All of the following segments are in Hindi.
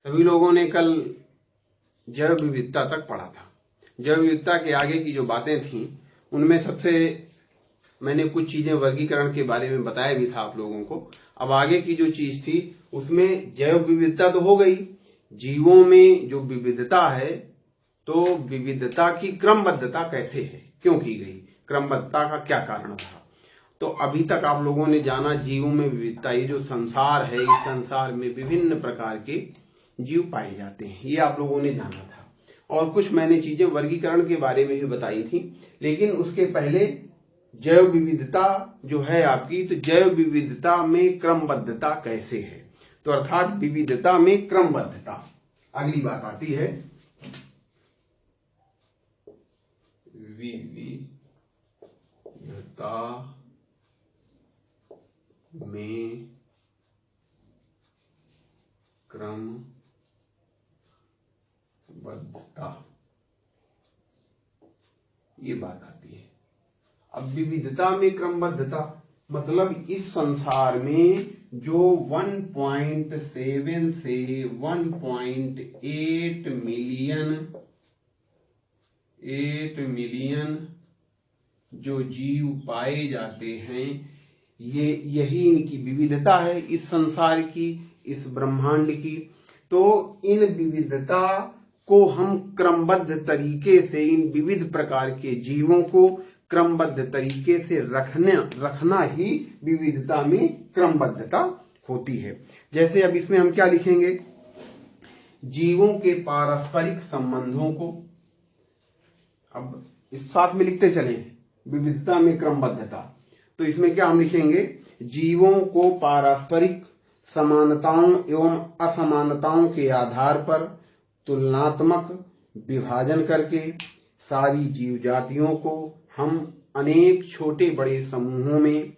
सभी लोगों ने कल जैव विविधता तक पढ़ा था। जैव विविधता के आगे की जो बातें थी उनमें सबसे मैंने कुछ चीजें वर्गीकरण के बारे में बताया भी था आप लोगों को। अब आगे की जो चीज थी उसमें जैव विविधता तो हो गई, जीवों में जो विविधता है तो विविधता की क्रमबद्धता कैसे है, क्यों की गई, क्रमबद्धता का क्या कारण था। तो अभी तक आप लोगों ने जाना जीवों में विविधता, ये जो संसार है इस संसार में विभिन्न प्रकार के जीव पाए जाते हैं, ये आप लोगों ने जाना था। और कुछ मैंने चीजें वर्गीकरण के बारे में भी बताई थी, लेकिन उसके पहले जैव विविधता जो है आपकी, तो जैव विविधता में क्रमबद्धता कैसे है, तो अर्थात विविधता में क्रमबद्धता अगली बात आती है। विविधता में क्रमबद्धता, ये बात आती है। अब विविधता में क्रमबद्धता मतलब इस संसार में जो 1.7 से 1.8 मिलियन जो जीव पाए जाते हैं, ये यही इनकी विविधता है इस संसार की, इस ब्रह्मांड की। तो इन विविधता को हम क्रमबद्ध तरीके से, इन विविध प्रकार के जीवों को क्रमबद्ध तरीके से रखना ही विविधता में क्रमबद्धता होती है। जैसे अब इसमें हम क्या लिखेंगे, जीवों के पारस्परिक संबंधों को, अब इस साथ में लिखते चले विविधता में क्रमबद्धता, तो इसमें क्या हम लिखेंगे, जीवों को पारस्परिक समानताओं एवं असमानताओं के आधार पर तुलनात्मक विभाजन करके सारी जीव जातियों को हम अनेक छोटे बड़े समूहों में,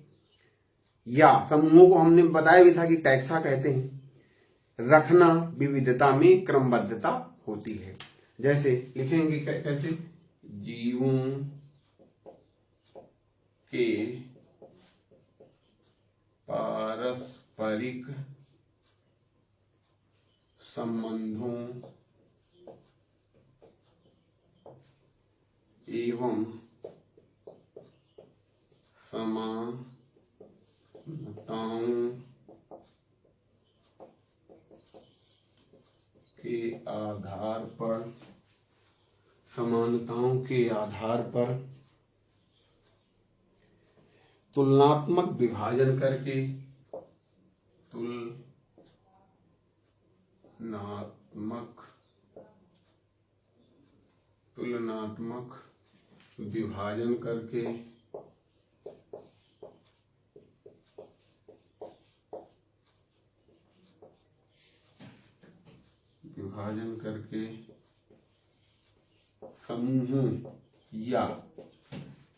या समूहों को हमने बताया भी था कि टैक्सा कहते हैं, रखना विविधता में क्रमबद्धता होती है। जैसे लिखेंगे कैसे, जीवों के पारस्परिक संबंधों एवं समानताओं के आधार पर तुलनात्मक विभाजन करके, तुलनात्मक विभाजन करके समूहों या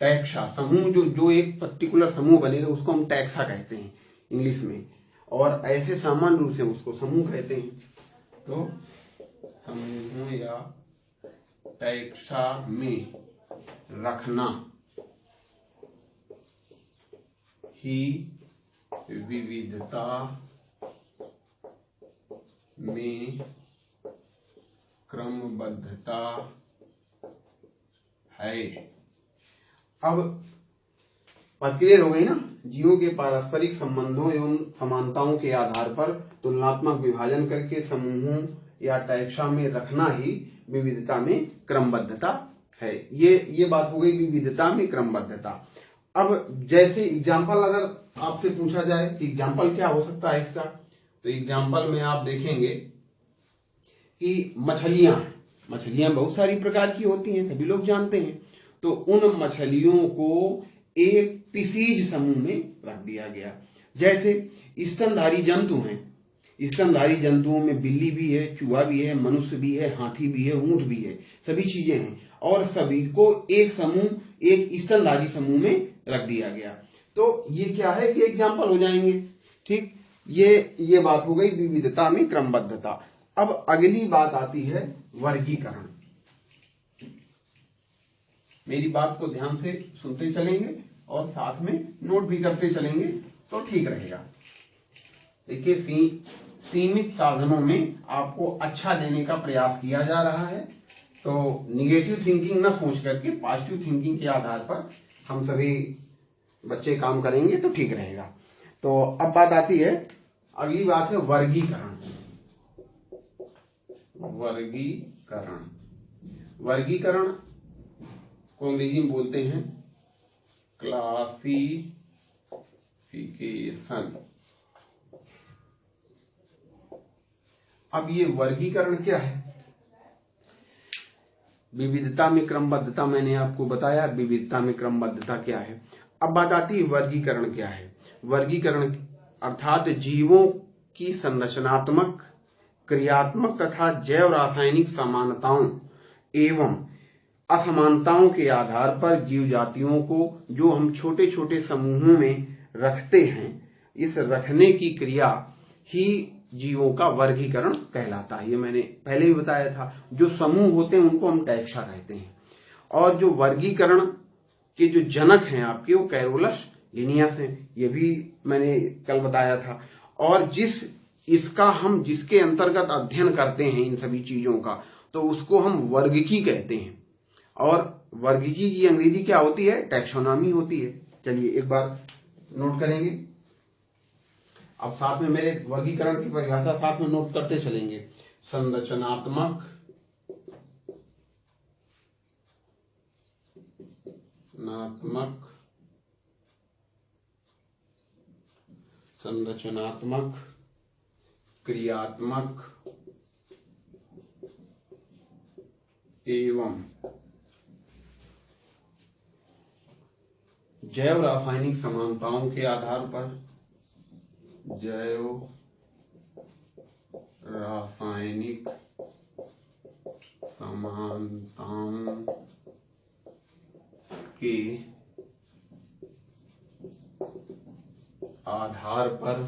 टैक्सा, समूह जो एक पर्टिकुलर समूह बनेगा उसको हम टैक्सा कहते हैं इंग्लिश में, और ऐसे सामान्य रूप से उसको समूह कहते हैं। तो समूहों या टैक्सा में रखना ही विविधता में क्रमबद्धता है। अब बात क्लियर हो गई ना, जीवों के पारस्परिक संबंधों एवं समानताओं के आधार पर तुलनात्मक विभाजन करके समूहों या टैक्सा में रखना ही विविधता में क्रमबद्धता है। ये बात हो गई विविधता में क्रमबद्धता। अब जैसे एग्जाम्पल अगर आपसे पूछा जाए कि एग्जाम्पल क्या हो सकता है इसका, तो एग्जाम्पल में आप देखेंगे कि मछलियां बहुत सारी प्रकार की होती हैं, सभी लोग जानते हैं। तो उन मछलियों को एक पिसीज समूह में रख दिया गया। जैसे स्तनधारी जंतु हैं, स्तनधारी जंतुओं में बिल्ली भी है, चूहा भी है, मनुष्य भी है, हाथी भी है, ऊंट भी है, सभी चीजें हैं, और सभी को एक समूह, एक स्तनधारी समूह में रख दिया गया। तो ये क्या है कि एग्जाम्पल हो जाएंगे। ठीक, ये बात हो गई विविधता में क्रमबद्धता। अब अगली बात आती है वर्गीकरण। मेरी बात को ध्यान से सुनते चलेंगे और साथ में नोट भी करते चलेंगे तो ठीक रहेगा। देखिए सीमित साधनों में आपको अच्छा देने का प्रयास किया जा रहा है। तो निगेटिव थिंकिंग न सोच करके पॉजिटिव थिंकिंग के आधार पर हम सभी बच्चे काम करेंगे तो ठीक रहेगा। तो अब बात आती है, अगली बात है वर्गीकरण। वर्गीकरण को अंग्रेजी में बोलते हैं क्लासिफिकेशन। अब ये वर्गीकरण क्या है? विविधता में क्रमबद्धता मैंने आपको बताया, विविधता में क्रमबद्धता क्या है। अब बात आती है वर्गीकरण क्या है। वर्गीकरण अर्थात जीवों की संरचनात्मक, क्रियात्मक तथा जैव रासायनिक समानताओं एवं असमानताओं के आधार पर जीव जातियों को जो हम छोटे छोटे समूहों में रखते हैं, इस रखने की क्रिया ही जीवों का वर्गीकरण कहलाता है। ये मैंने पहले भी बताया था। जो समूह होते हैं उनको हम टैक्सा कहते हैं, और जो वर्गीकरण के जो जनक हैं आपके, वो कैरोलस लिनियस हैं। ये भी मैंने कल बताया था। और जिसके अंतर्गत अध्ययन करते हैं इन सभी चीजों का, तो उसको हम वर्गीकी कहते हैं। और वर्गीकी की अंग्रेजी क्या होती है? टैक्सोनॉमी होती है। चलिए एक बार नोट करेंगे। अब साथ में मेरे वर्गीकरण की परिभाषा साथ में नोट करते चलेंगे। संरचनात्मक, क्रियात्मक एवं जैव रासायनिक समानताओं के आधार पर, जैव रासायनिक समानताओं के आधार पर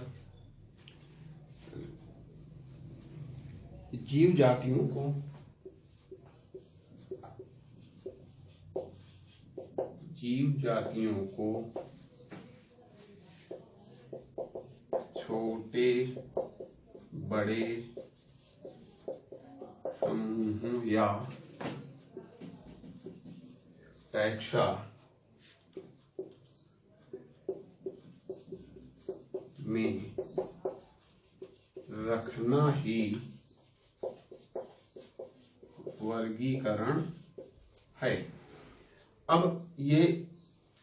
जीव जातियों को छोटे बड़े समूहों या टैक्सा में रखना ही वर्गीकरण है। अब ये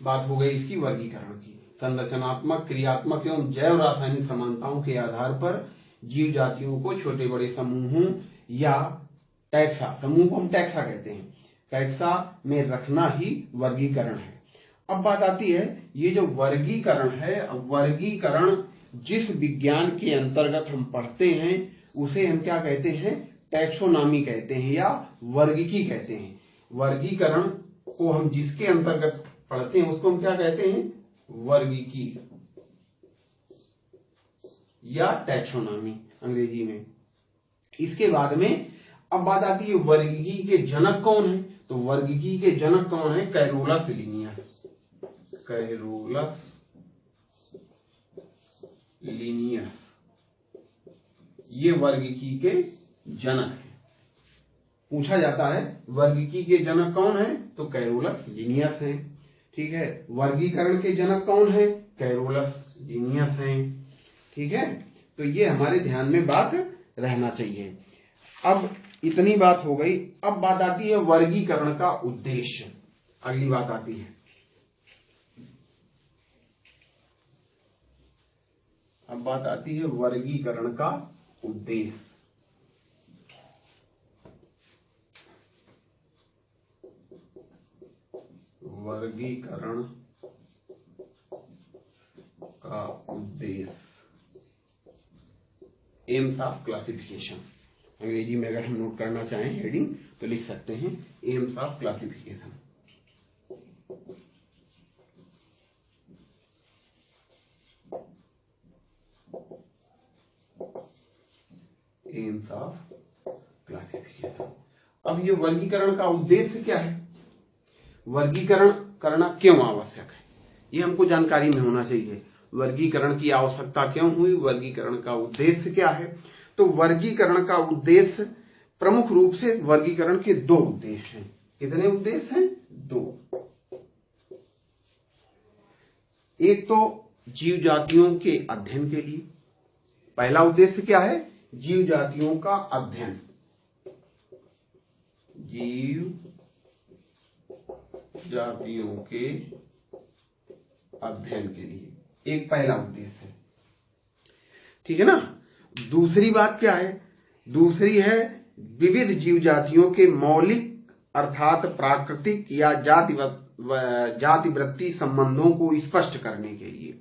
बात हो गई इसकी वर्गीकरण की। संरचनात्मक, क्रियात्मक एवं जैव रासायनिक समानताओं के आधार पर जीव जातियों को छोटे बड़े समूहों या टैक्सा, समूह को हम टैक्सा कहते हैं, टैक्सा में रखना ही वर्गीकरण है। अब बात आती है, ये जो वर्गीकरण है, वर्गीकरण जिस विज्ञान के अंतर्गत हम पढ़ते हैं उसे हम क्या कहते हैं? टैक्सोनॉमी कहते हैं या वर्गीकी कहते हैं। वर्गीकरण को हम जिसके अंतर्गत पढ़ते हैं उसको हम क्या कहते हैं? वर्गीकी या टैक्सोनॉमी अंग्रेजी में। इसके बाद में अब बात आती है वर्गीकी के जनक कौन है। तो वर्गीकी के जनक कौन है? कैरोलस लिनियस, ये वर्गीकी के जनक है। पूछा जाता है वर्गीकी के जनक कौन है? तो कैरोलस लिनियस है। ठीक है। वर्गीकरण के जनक कौन है? कैरोलस लिनियस है। ठीक है। तो ये हमारे ध्यान में बात रहना चाहिए। अब इतनी बात हो गई। अब बात आती है वर्गीकरण का उद्देश्य। अगली बात आती है, अब बात आती है वर्गीकरण का उद्देश्य। वर्गीकरण का उद्देश्य, एम्स ऑफ क्लासिफिकेशन। अंग्रेजी में अगर हम नोट करना चाहें हेडिंग तो लिख सकते हैं AIIMS of classification. AIIMS of classification. अब ये वर्गीकरण का उद्देश्य क्या है? वर्गीकरण करना क्यों आवश्यक है, ये हमको जानकारी में होना चाहिए। वर्गीकरण की आवश्यकता क्यों हुई, वर्गीकरण का उद्देश्य क्या है। तो वर्गीकरण का उद्देश्य, प्रमुख रूप से वर्गीकरण के दो उद्देश्य हैं। कितने उद्देश्य हैं? दो। एक तो जीव जातियों के अध्ययन के लिए। पहला उद्देश्य क्या है? जीव जातियों का अध्ययन, जीव जातियों के अध्ययन के लिए एक पहला उद्देश्य है, ठीक है ना। दूसरी बात क्या है? दूसरी है विविध जीव जातियों के मौलिक अर्थात प्राकृतिक या जातिवृत्ति संबंधों को स्पष्ट करने के लिए।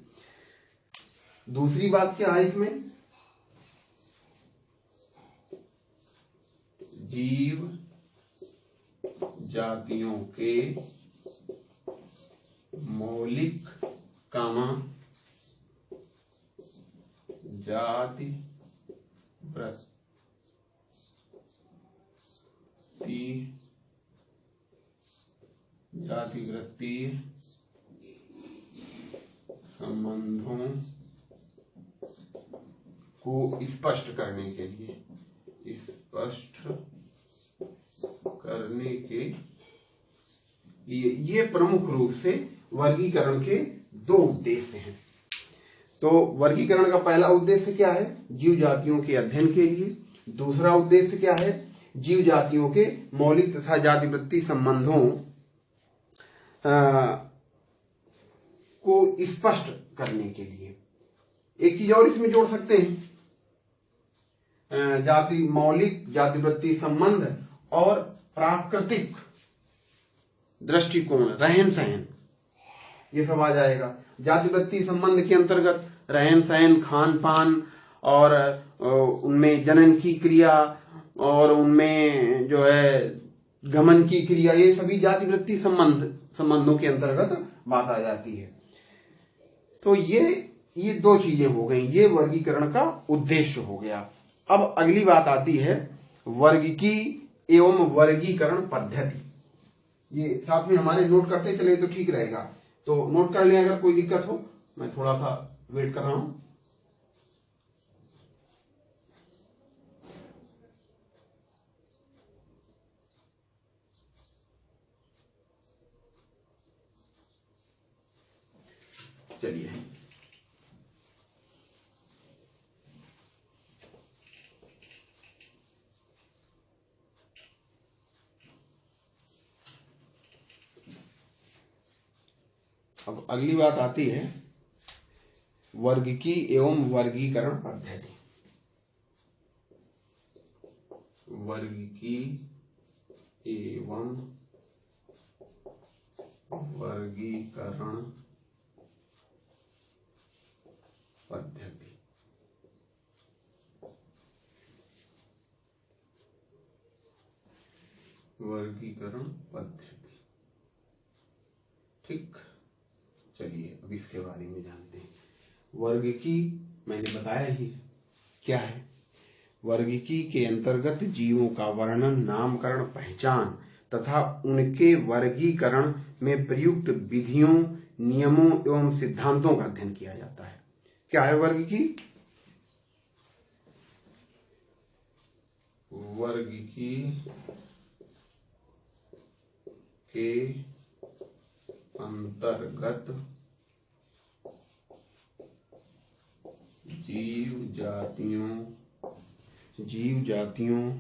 दूसरी बात क्या है इसमें? जीव जातियों के मौलिक जातिवृत्तीय संबंधों को स्पष्ट करने के लिए, ये प्रमुख रूप से वर्गीकरण के दो उद्देश्य हैं। तो वर्गीकरण का पहला उद्देश्य क्या है? जीव जातियों के अध्ययन के लिए। दूसरा उद्देश्य क्या है? जीव जातियों के मौलिक तथा जातिवृत्ति संबंधों को स्पष्ट करने के लिए। एक चीज और इसमें जोड़ सकते हैं, मौलिक जातिवृत्ति संबंध और प्राकृतिक दृष्टिकोण, रहन सहन, ये सब आ जाएगा। जातिवृत्ति संबंध के अंतर्गत रहन सहन, खान पान और उनमें जनन की क्रिया और उनमें जो है गमन की क्रिया, ये सभी जातिवृत्ति संबंधों के अंतर्गत बात आ जाती है। तो ये दो चीजें हो गई, ये वर्गीकरण का उद्देश्य हो गया। अब अगली बात आती है वर्गीकी एवं वर्गीकरण पद्धति। ये साथ में हमारे नोट करते चले तो ठीक रहेगा, तो नोट कर लें अगर कोई दिक्कत हो। मैं थोड़ा सा वेट कर रहा हूं। चलिए, अब अगली बात आती है वर्गीकी एवं वर्गीकरण पद्धति। वर्गीकी एवं वर्गीकरण पद्धति। वर्गीकरण पद्धति, ठीक। चलिए अब इसके बारे में जानते हैं। वर्गीकी मैंने बताया ही क्या है। वर्गीकी के अंतर्गत जीवों का वर्णन, नामकरण, पहचान तथा उनके वर्गीकरण में प्रयुक्त विधियों, नियमों एवं सिद्धांतों का अध्ययन किया जाता है। क्या है वर्गीकी? वर्गीकी के अंतर्गत जीव जातियों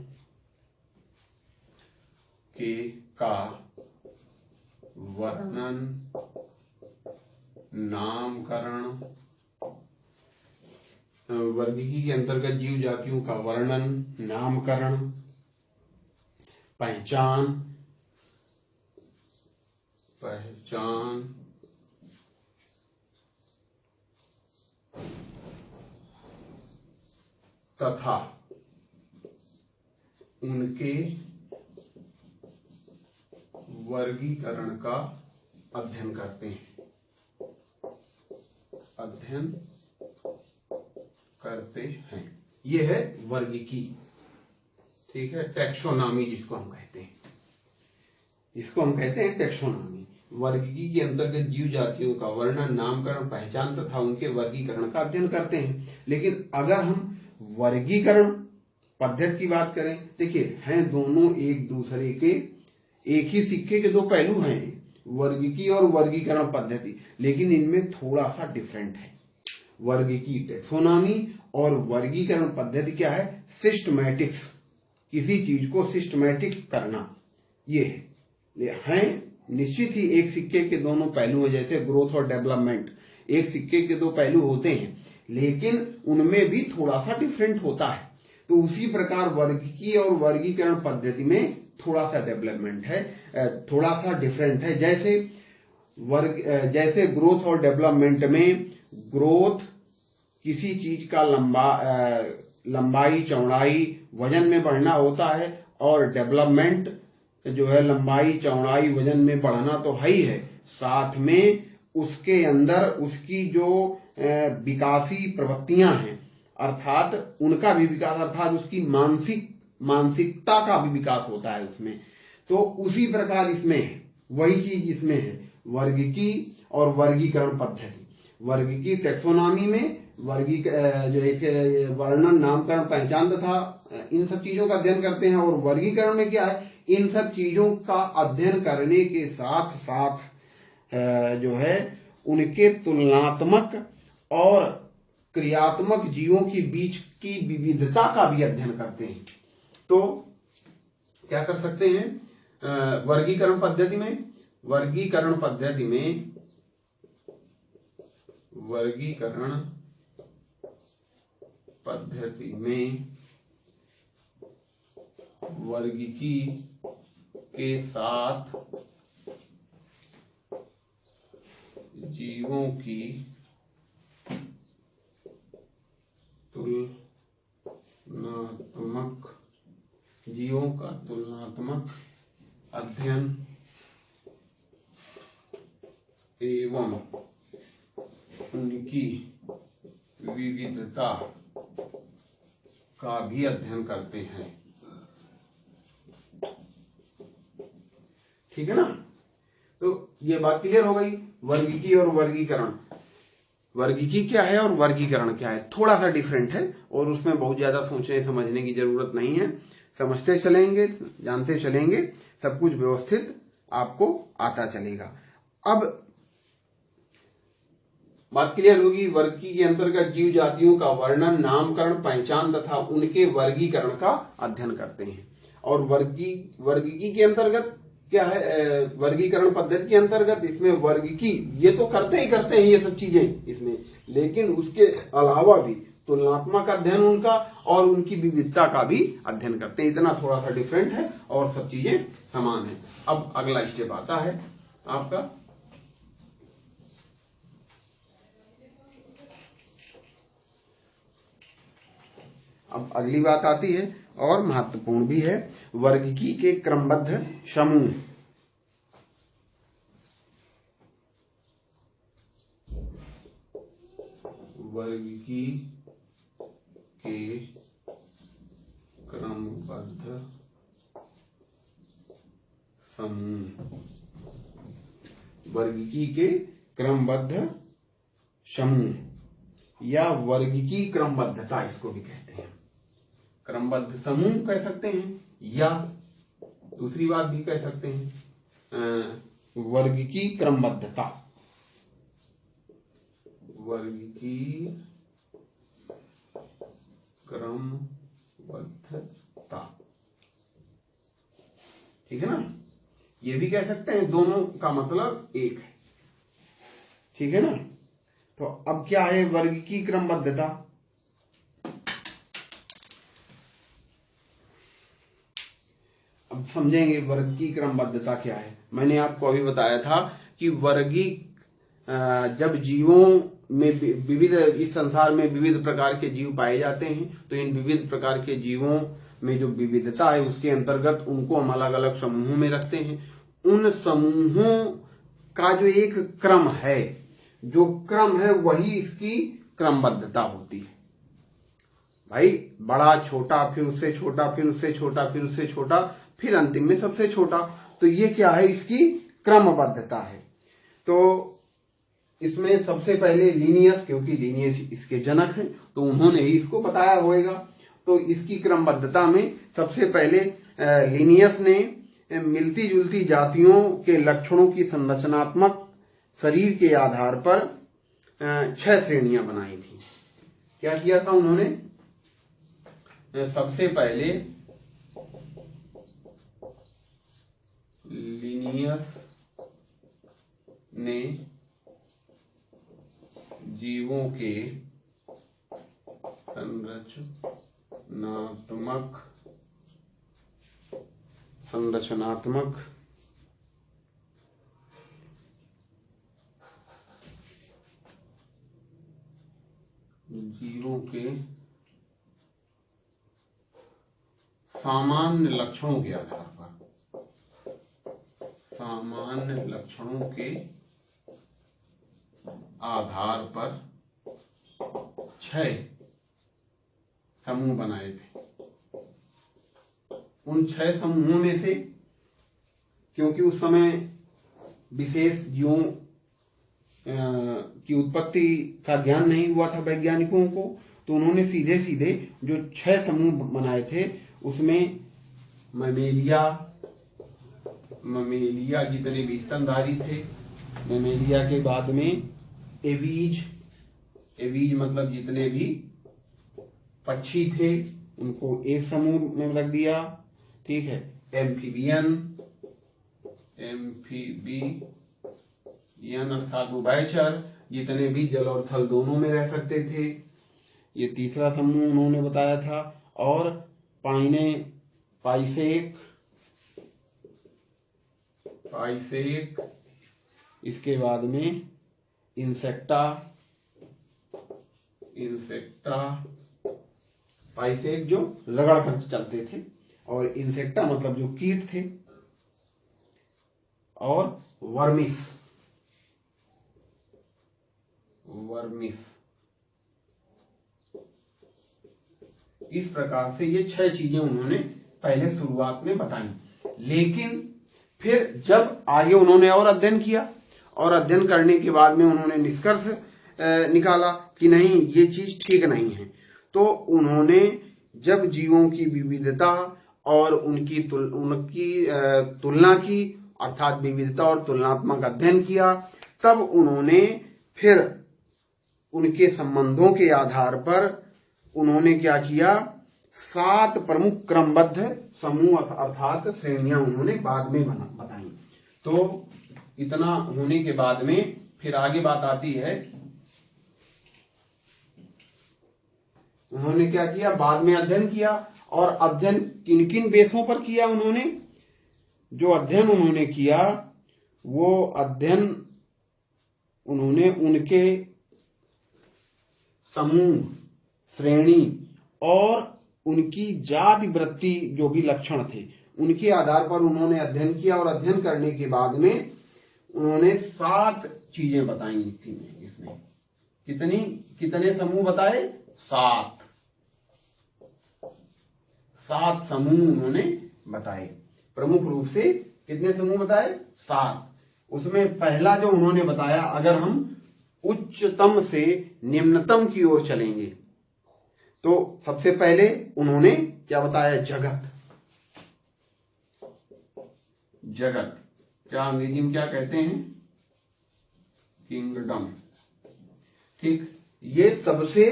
के का वर्णन, नामकरण। वर्गीकी के अंतर्गत जीव जातियों का वर्णन, नामकरण, पहचान तथा उनके वर्गीकरण का अध्ययन करते हैं। ये है वर्गीकी, ठीक है। टैक्सोनॉमी जिसको हम कहते हैं, इसको हम कहते हैं टैक्सोनॉमी। वर्गीकी के अंतर्गत जीव जातियों का वर्णन, नामकरण, पहचान तथा उनके वर्गीकरण का अध्ययन करते हैं। लेकिन अगर हम वर्गीकरण पद्धति की बात करें, देखिए हैं दोनों एक दूसरे के एक ही सिक्के के दो पहलू हैं, वर्गीकी और वर्गीकरण पद्धति, लेकिन इनमें थोड़ा सा डिफरेंट है। वर्गीकी टेक्सोनॉमी और वर्गीकरण पद्धति क्या है? सिस्टमैटिक्स, किसी चीज को सिस्टमैटिक करना, ये है निश्चित ही एक सिक्के के दोनों पहलू हैं। जैसे ग्रोथ और डेवलपमेंट एक सिक्के के दो पहलू होते हैं, लेकिन उनमें भी थोड़ा सा डिफरेंट होता है। तो उसी प्रकार वर्गीकी और वर्गीकरण पद्धति में थोड़ा सा डेवलपमेंट है, थोड़ा सा डिफरेंट है। जैसे ग्रोथ और डेवलपमेंट में ग्रोथ किसी चीज का लंबाई, चौड़ाई, वजन में बढ़ना होता है, और डेवलपमेंट जो है लंबाई, चौड़ाई, वजन में बढ़ना तो है ही है, साथ में उसके अंदर उसकी जो विकासी प्रवृत्तियां हैं, अर्थात उनका भी विकास, अर्थात उसकी मानसिकता का भी विकास होता है उसमें। तो उसी प्रकार इसमें है, वही चीज इसमें है, वर्गीकी और वर्गीकरण पद्धति। वर्गीकी टेक्सोनॉमी में जैसे वर्णन, नामकरण, पहचान तथा इन सब चीजों का अध्ययन करते हैं, और वर्गीकरण में क्या है? इन सब चीजों का अध्ययन करने के साथ साथ जो है उनके तुलनात्मक और क्रियात्मक जीवों के बीच की विविधता का भी अध्ययन करते हैं। तो क्या कर सकते हैं वर्गीकरण पद्धति में? वर्गीकरण पद्धति में वर्गीकी के साथ जीवों की तुलनात्मक अध्ययन एवं उनकी विविधता का भी अध्ययन करते हैं। ठीक है ना? तो ये बात क्लियर हो गई, वर्गीकी और वर्गीकरण। वर्गीकी क्या है और वर्गीकरण क्या है, थोड़ा सा डिफरेंट है, और उसमें बहुत ज्यादा सोचने समझने की जरूरत नहीं है। समझते चलेंगे, जानते चलेंगे, सब कुछ व्यवस्थित आपको आता चलेगा। अब बात क्लियर होगी, वर्गीकी के अंतर्गत जीव जातियों का वर्णन, नामकरण, पहचान तथा उनके वर्गीकरण का अध्ययन करते हैं। और वर्गीकी के अंतर्गत क्या है? वर्गीकरण पद्धति के अंतर्गत इसमें वर्गीकी ये तो करते हैं ये सब चीजें इसमें, लेकिन उसके अलावा भी तुलनात्मक अध्ययन उनका और उनकी विविधता का भी अध्ययन करते हैं। इतना थोड़ा सा डिफरेंट है और सब चीजें समान है। अब अगला स्टेप आता है आपका, अब अगली बात आती है और महत्वपूर्ण भी है, वर्गीकी के क्रमबद्ध समूह। वर्गीकी के क्रमबद्ध समूह, वर्गीकी के क्रमबद्ध समूह या वर्गीकी क्रमबद्धता इसको भी कहते हैं। क्रमबद्ध समूह कह सकते हैं, या दूसरी बात भी कह सकते हैं वर्गीकी क्रमबद्धता। वर्गीकी क्रमबद्धता, ठीक है ना? ये भी कह सकते हैं, दोनों का मतलब एक है। ठीक है ना? तो अब क्या है वर्गीकी क्रमबद्धता? अब समझेंगे वर्गीकी क्रमबद्धता क्या है। मैंने आपको अभी बताया था कि जब जीवों में विविध, इस संसार में विविध प्रकार के जीव पाए जाते हैं, तो इन विविध प्रकार के जीवों में जो विविधता है उसके अंतर्गत उनको हम अलग अलग समूहों में रखते हैं। उन समूहों का जो एक क्रम है, जो क्रम है वही इसकी क्रमबद्धता होती है। भाई बड़ा, छोटा, फिर उससे छोटा, फिर उससे छोटा, फिर उससे छोटा, फिर अंतिम में सबसे छोटा, तो ये क्या है? इसकी क्रमबद्धता है। तो इसमें सबसे पहले लिनियस, क्योंकि लिनियस इसके जनक हैं तो उन्होंने ही इसको बताया होगा। तो इसकी क्रमबद्धता में सबसे पहले लिनियस ने मिलती जुलती जातियों के लक्षणों की संरचनात्मक शरीर के आधार पर 6 श्रेणियां बनाई थी। क्या किया था उन्होंने? सबसे पहले लिनियस ने जीवों के संरचनात्मक जीवों के सामान्य लक्षणों के आधार पर, सामान्य लक्षणों के आधार पर 6 समूह बनाए थे। उन 6 समूहों में से, क्योंकि उस समय विशेष जीवों की उत्पत्ति का ज्ञान नहीं हुआ था वैज्ञानिकों को, तो उन्होंने सीधे सीधे जो 6 समूह बनाए थे उसमें ममेलिया जितने भी स्तनधारी थे, ममेलिया के बाद में एवीज मतलब जितने भी पक्षी थे उनको एक समूह में रख दिया, ठीक है। एम्फीबियन अर्थात उभयचर, जितने भी जल और थल दोनों में रह सकते थे, ये तीसरा समूह उन्होंने बताया था। और पाइसेक, इसके बाद में इंसेक्टा, पाइसेक जो रगड़ कर चलते थे, और इंसेक्टा मतलब जो कीट थे, और वर्मिस। इस प्रकार से ये 6 चीजें उन्होंने पहले शुरुआत में बताई। लेकिन फिर जब आगे उन्होंने और अध्ययन किया, और अध्ययन करने के बाद में उन्होंने निष्कर्ष निकाला कि नहीं, ये चीज ठीक नहीं है, तो उन्होंने जब जीवों की विविधता और उनकी तुलना की, अर्थात विविधता और तुलनात्मक अध्ययन किया, तब उन्होंने फिर उनके संबंधों के आधार पर उन्होंने क्या किया, 7 प्रमुख क्रमबद्ध समूह अर्थात श्रेणियां उन्होंने बाद में बताई। तो इतना होने के बाद में फिर आगे बात आती है, उन्होंने क्या किया, बाद में अध्ययन किया। और अध्ययन किन किन बेसों पर किया उन्होंने? जो अध्ययन उन्होंने किया वो अध्ययन उन्होंने उनके समूह, श्रेणी और उनकी जाति वृत्ति जो भी लक्षण थे उनके आधार पर उन्होंने अध्ययन किया। और अध्ययन करने के बाद में उन्होंने 7 चीजें बताई। इसमें कितने समूह बताए? 7 समूह उन्होंने बताए। प्रमुख रूप से कितने समूह बताए? 7। उसमें पहला जो उन्होंने बताया, अगर हम उच्चतम से निम्नतम की ओर चलेंगे तो सबसे पहले उन्होंने क्या बताया? जगत क्या अंग्रेजी में क्या कहते हैं? किंगडम। ठीक, ये सबसे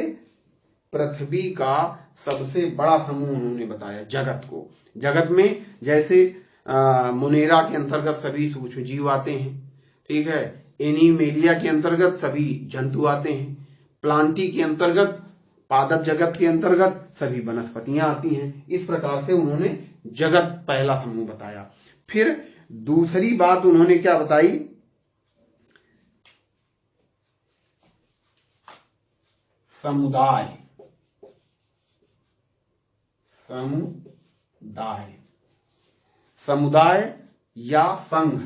पृथ्वी का सबसे बड़ा समूह उन्होंने बताया जगत को। जगत में जैसे मुनेरा के अंतर्गत सभी सूक्ष्म जीव आते हैं, ठीक है। एनिमेलिया के अंतर्गत सभी जंतु आते हैं। प्लांटी के अंतर्गत, पादप जगत के अंतर्गत सभी वनस्पतियां आती हैं। इस प्रकार से उन्होंने जगत पहला समूह बताया। फिर दूसरी बात उन्होंने क्या बताई? समुदाय या संघ।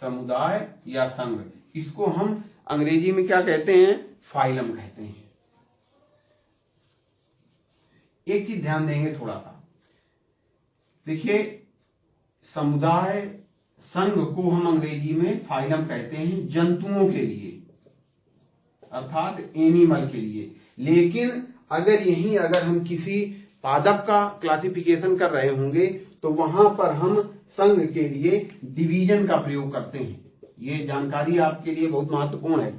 समुदाय या संघ, इसको हम अंग्रेजी में क्या कहते हैं? फाइलम कहते हैं। एक चीज ध्यान देंगे थोड़ा सा, देखिए समुदाय संघ को हम अंग्रेजी में फाइलम कहते हैं जंतुओं के लिए, अर्थात एनिमल के लिए। लेकिन अगर हम किसी पादप का क्लासिफिकेशन कर रहे होंगे तो वहां पर हम संघ के लिए डिवीजन का प्रयोग करते हैं। ये जानकारी आपके लिए बहुत महत्वपूर्ण है,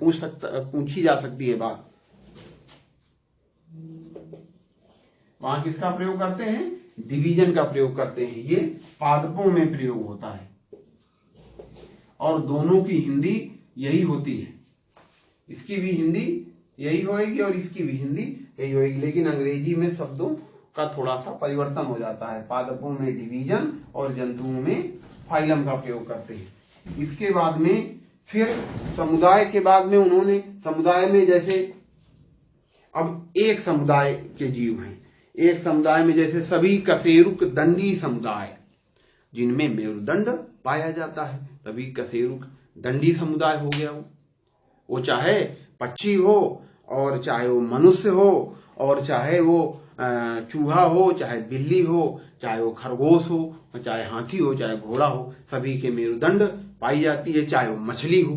पूछी जा सकती है बात। वहां किसका प्रयोग करते हैं? डिवीजन का प्रयोग करते हैं। ये पादपों में प्रयोग होता है और दोनों की हिंदी यही होती है। इसकी भी हिंदी यही होगी और इसकी भी हिंदी यही होगी, लेकिन अंग्रेजी में शब्दों का थोड़ा सा परिवर्तन हो जाता है। पादपों में डिवीजन और जंतुओं में फाइलम का प्रयोग करते हैं। इसके बाद में फिर समुदाय के बाद में उन्होंने समुदाय में, जैसे अब एक समुदाय के जीव हैं, एक समुदाय में जैसे सभी कशेरुक दंडी समुदाय जिनमें मेरुदंड पाया जाता है, तभी कशेरुक दंडी समुदाय हो गया। वो चाहे पक्षी हो और चाहे वो मनुष्य हो और चाहे वो चूहा हो, चाहे बिल्ली हो, चाहे वो खरगोश हो, चाहे हाथी हो, चाहे घोड़ा हो, सभी के मेरुदंड पाई जाती है। चाहे वो मछली हो,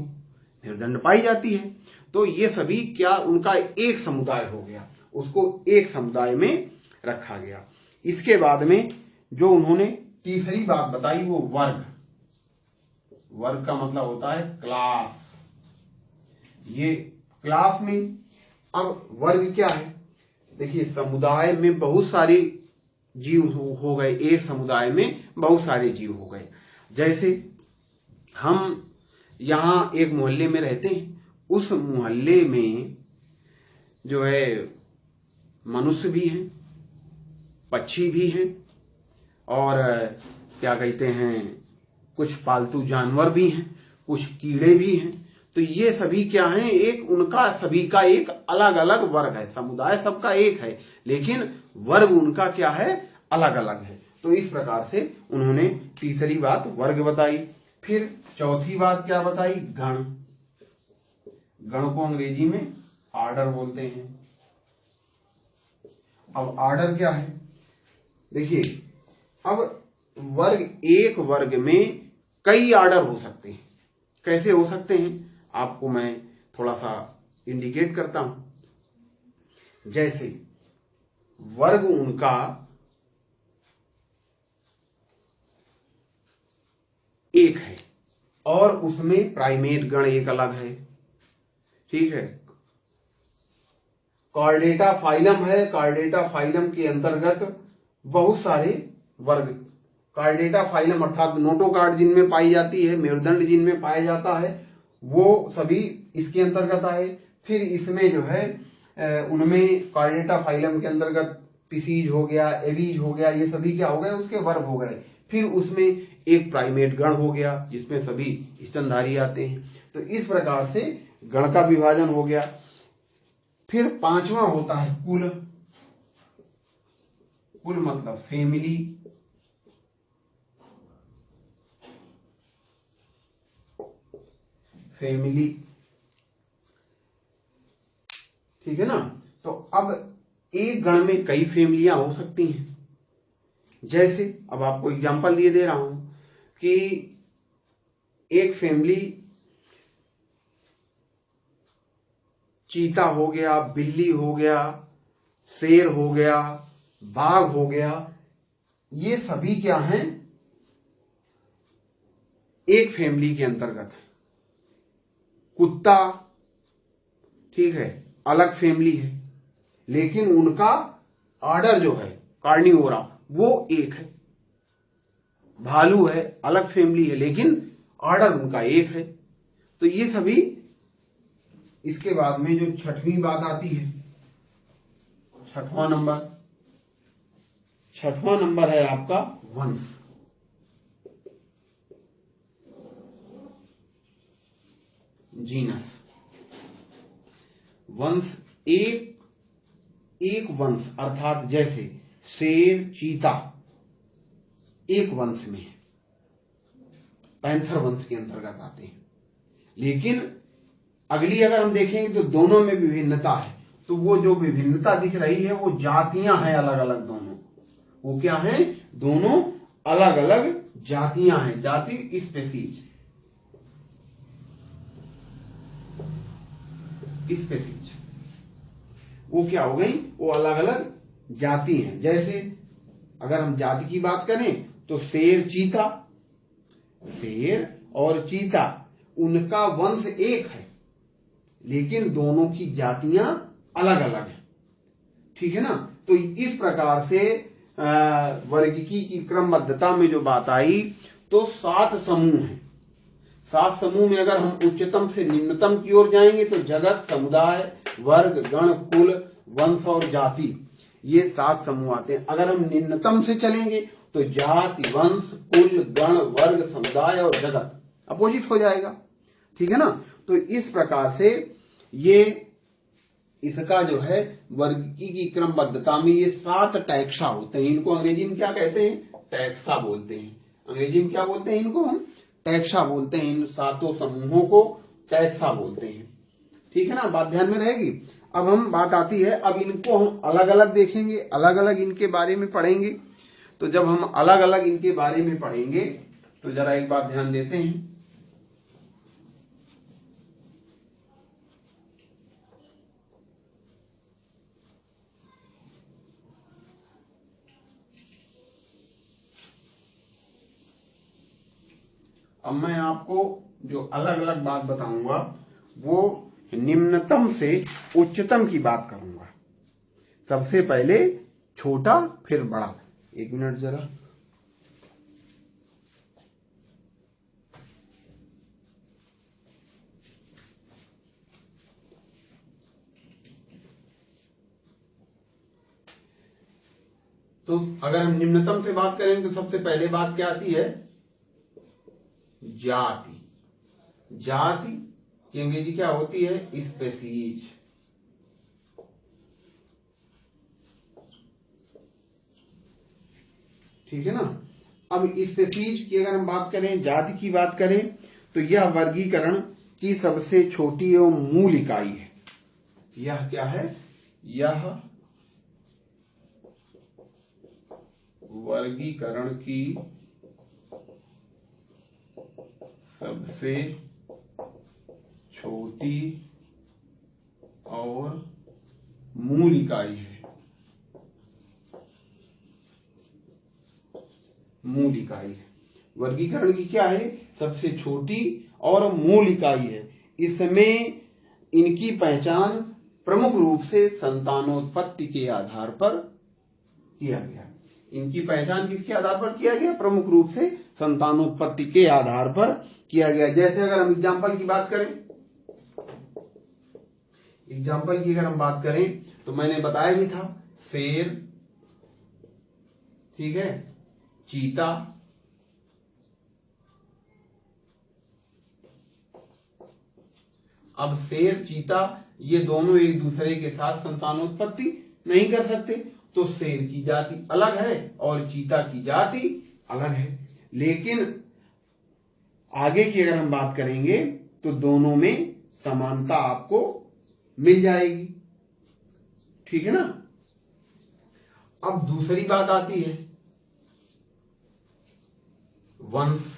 मेरुदंड पाई जाती है। तो ये सभी क्या उनका एक समुदाय हो गया, उसको एक समुदाय में रखा गया। इसके बाद में जो उन्होंने तीसरी बात बताई वो वर्ग। वर्ग का मतलब होता है क्लास। ये क्लास में अब वर्ग क्या है? देखिए, समुदाय में बहुत सारे जीव हो गए, एक समुदाय में बहुत सारे जीव हो गए। जैसे हम यहाँ एक मोहल्ले में रहते हैं, उस मोहल्ले में जो है मनुष्य भी हैं, पक्षी भी हैं और क्या कहते हैं, कुछ पालतू जानवर भी हैं, कुछ कीड़े भी हैं। तो ये सभी क्या हैं? एक उनका सभी का एक अलग अलग वर्ग है। समुदाय सबका एक है, लेकिन वर्ग उनका क्या है? अलग अलग है। तो इस प्रकार से उन्होंने तीसरी बात वर्ग बताई। फिर चौथी बात क्या बताई? गण। गण को अंग्रेजी में आर्डर बोलते हैं। अब आर्डर क्या है? देखिए, अब वर्ग, एक वर्ग में कई आर्डर हो सकते हैं। कैसे हो सकते हैं आपको मैं थोड़ा सा इंडिकेट करता हूं। जैसे वर्ग उनका एक है और उसमें प्राइमेट गण एक अलग है, ठीक है। कॉर्डेटा फाइलम है, कॉर्डेटा फाइलम के अंतर्गत बहुत सारे वर्ग, कॉर्डेटा फाइलम अर्थात नोटोकार्ड जिनमें पाई जाती है, मेरुदंड जिनमें पाया जाता है, वो सभी इसके अंतर्गत आए। फिर इसमें जो है उनमें कॉर्डेटा फाइलम के अंतर्गत पिसीज हो गया, एवीज हो गया, ये सभी क्या हो गए? उसके वर्ग हो गए। फिर उसमें एक प्राइमेट गण हो गया जिसमें सभी स्तनधारी आते हैं। तो इस प्रकार से गण का विभाजन हो गया। फिर पांचवा होता है कुल। कुल मतलब फैमिली। फैमिली, ठीक है ना। तो अब एक गण में कई फैमिलियां हो सकती हैं। जैसे अब आपको एग्जांपल दे रहा हूं कि एक फैमिली चीता हो गया, बिल्ली हो गया, शेर हो गया, बाघ हो गया, ये सभी क्या हैं? एक फैमिली के अंतर्गत है। कुत्ता, ठीक है, अलग फैमिली है, लेकिन उनका ऑर्डर जो है कार्निवोरा वो एक है। भालू है, अलग फैमिली है, लेकिन ऑर्डर उनका एक है। तो ये सभी। इसके बाद में जो छठवीं बात आती है, छठवां नंबर है आपका वंश। जीनस। वंश, एक वंश अर्थात जैसे शेर, चीता एक वंश में है, पैंथर वंश के अंतर्गत आते हैं। लेकिन अगली अगर हम देखेंगे तो दोनों में विभिन्नता है। तो वो जो विभिन्नता दिख रही है वो जातियां हैं अलग अलग। दोनों वो क्या हैं? दोनों अलग अलग जातियां हैं, जाति स्पेसीज, स्पेसीज वो क्या हो गई, वो अलग अलग जाति हैं। जैसे अगर हम जाति की बात करें तो शेर चीता, शेर और चीता उनका वंश एक है लेकिन दोनों की जातियां अलग अलग हैं, ठीक है ना। तो इस प्रकार से वर्गीकी की क्रमबद्धता में जो बात आई तो 7 समूह हैं। 7 समूह में अगर हम उच्चतम से निम्नतम की ओर जाएंगे तो जगत, समुदाय, वर्ग, गण, कुल, वंश और जाति, ये 7 समूह आते हैं। अगर हम निम्नतम से चलेंगे तो जाति, वंश, कुल, गण, वर्ग, समुदाय और जगत अपोजिट हो जाएगा, ठीक है ना। तो इस प्रकार से ये इसका जो है वर्गीकी की क्रमबद्धता में ये 7 टैक्सा होते हैं। इनको अंग्रेजी में क्या कहते हैं, टैक्सा बोलते हैं। अंग्रेजी में क्या बोलते हैं, इनको हम टैक्सा बोलते हैं। इन 7 समूहों को टैक्सा बोलते हैं, ठीक है ना, बात ध्यान में रहेगी। अब हम बात आती है, अब इनको हम अलग अलग देखेंगे, अलग अलग इनके बारे में पढ़ेंगे। तो जब हम अलग अलग इनके बारे में पढ़ेंगे तो जरा एक बात ध्यान देते हैं। अब मैं आपको जो अलग अलग बात बताऊंगा वो निम्नतम से उच्चतम की बात करूंगा। सबसे पहले छोटा फिर बड़ा। एक मिनट जरा, तो अगर हम निम्नतम से बात करेंगे तो सबसे पहले बात क्या आती है, जाति। जाति की अंग्रेजी क्या होती है, स्पेसीज। ठीक है ना। अब स्पेसीज की अगर हम बात करें, जाति की बात करें तो यह वर्गीकरण की सबसे छोटी एवं मूल इकाई है। यह क्या है, यह वर्गीकरण की सबसे छोटी और मूल इकाई है। मूल इकाई है, वर्गीकरण की क्या है, सबसे छोटी और मूल इकाई है। इसमें इनकी पहचान प्रमुख रूप से संतानोत्पत्ति के आधार पर किया गया। इनकी पहचान किसके आधार पर किया गया, प्रमुख रूप से संतानोत्पत्ति के आधार पर किया गया। जैसे अगर हम एग्जाम्पल की बात करें, एग्जाम्पल की अगर हम बात करें तो मैंने बताया भी था, शेर, ठीक है, चीता, अब शेर चीता ये दोनों एक दूसरे के साथ संतानोत्पत्ति नहीं कर सकते, तो शेर की जाति अलग है और चीता की जाति अलग है। लेकिन आगे की अगर हम बात करेंगे तो दोनों में समानता आपको मिल जाएगी, ठीक है ना। अब दूसरी बात आती है वंश।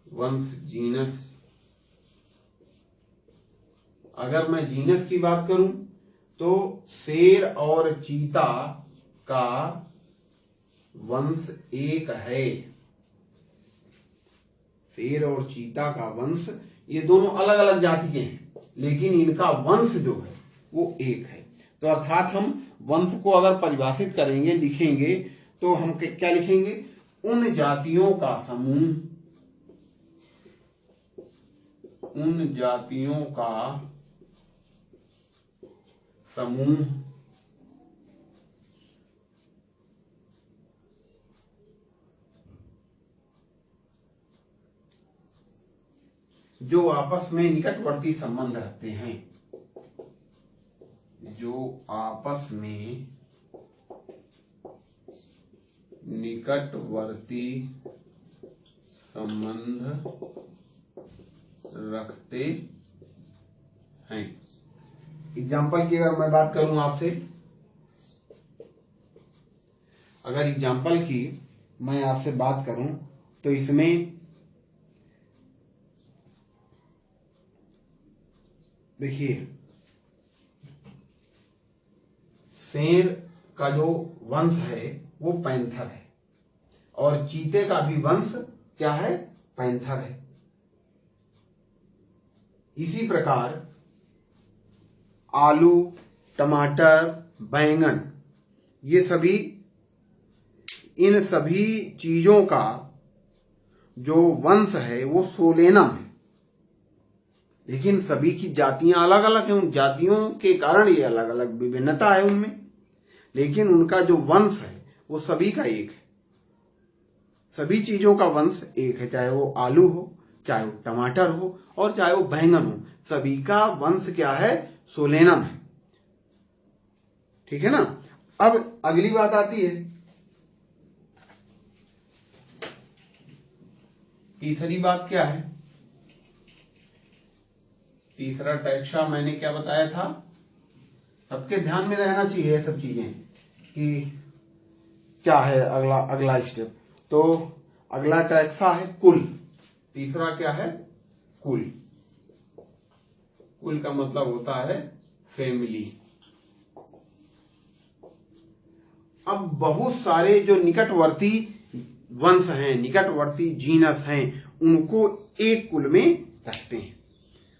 वंश, जीनस। अगर मैं जीनस की बात करूं तो शेर और चीता का वंश एक है। शेर और चीता का वंश, ये दोनों अलग अलग जाति के हैं लेकिन इनका वंश जो है वो एक है। तो अर्थात हम वंश को अगर परिभाषित करेंगे, लिखेंगे, तो हम क्या लिखेंगे, उन जातियों का समूह, उन जातियों का समूह जो आपस में निकटवर्ती संबंध रखते हैं, जो आपस में निकटवर्ती संबंध रखते हैं। एग्जाम्पल की अगर मैं बात करूं आपसे, अगर एग्जाम्पल की मैं आपसे बात करूं तो इसमें देखिए, शेर का जो वंश है वो पैंथर है और चीते का भी वंश क्या है, पैंथर है। इसी प्रकार आलू, टमाटर, बैंगन, ये सभी, इन सभी चीजों का जो वंश है वो सोलेनम है। लेकिन सभी की जातियां अलग अलग हैं, उन जातियों के कारण ये अलग अलग विभिन्नता है उनमें, लेकिन उनका जो वंश है वो सभी का एक है। सभी चीजों का वंश एक है, चाहे वो आलू हो, चाहे वो टमाटर हो और चाहे वो बैंगन हो, सभी का वंश क्या है, सोलेनम है। ठीक है ना। अब अगली बात आती है, तीसरी बात क्या है। तीसरा टैक्सा मैंने क्या बताया था, सबके ध्यान में रहना चाहिए ये सब चीजें कि क्या है अगला स्टेप। तो अगला टैक्सा है कुल। तीसरा क्या है, कुल। कुल का मतलब होता है फैमिली। अब बहुत सारे जो निकटवर्ती वंश हैं, निकटवर्ती जीनस हैं, उनको एक कुल में रखते हैं।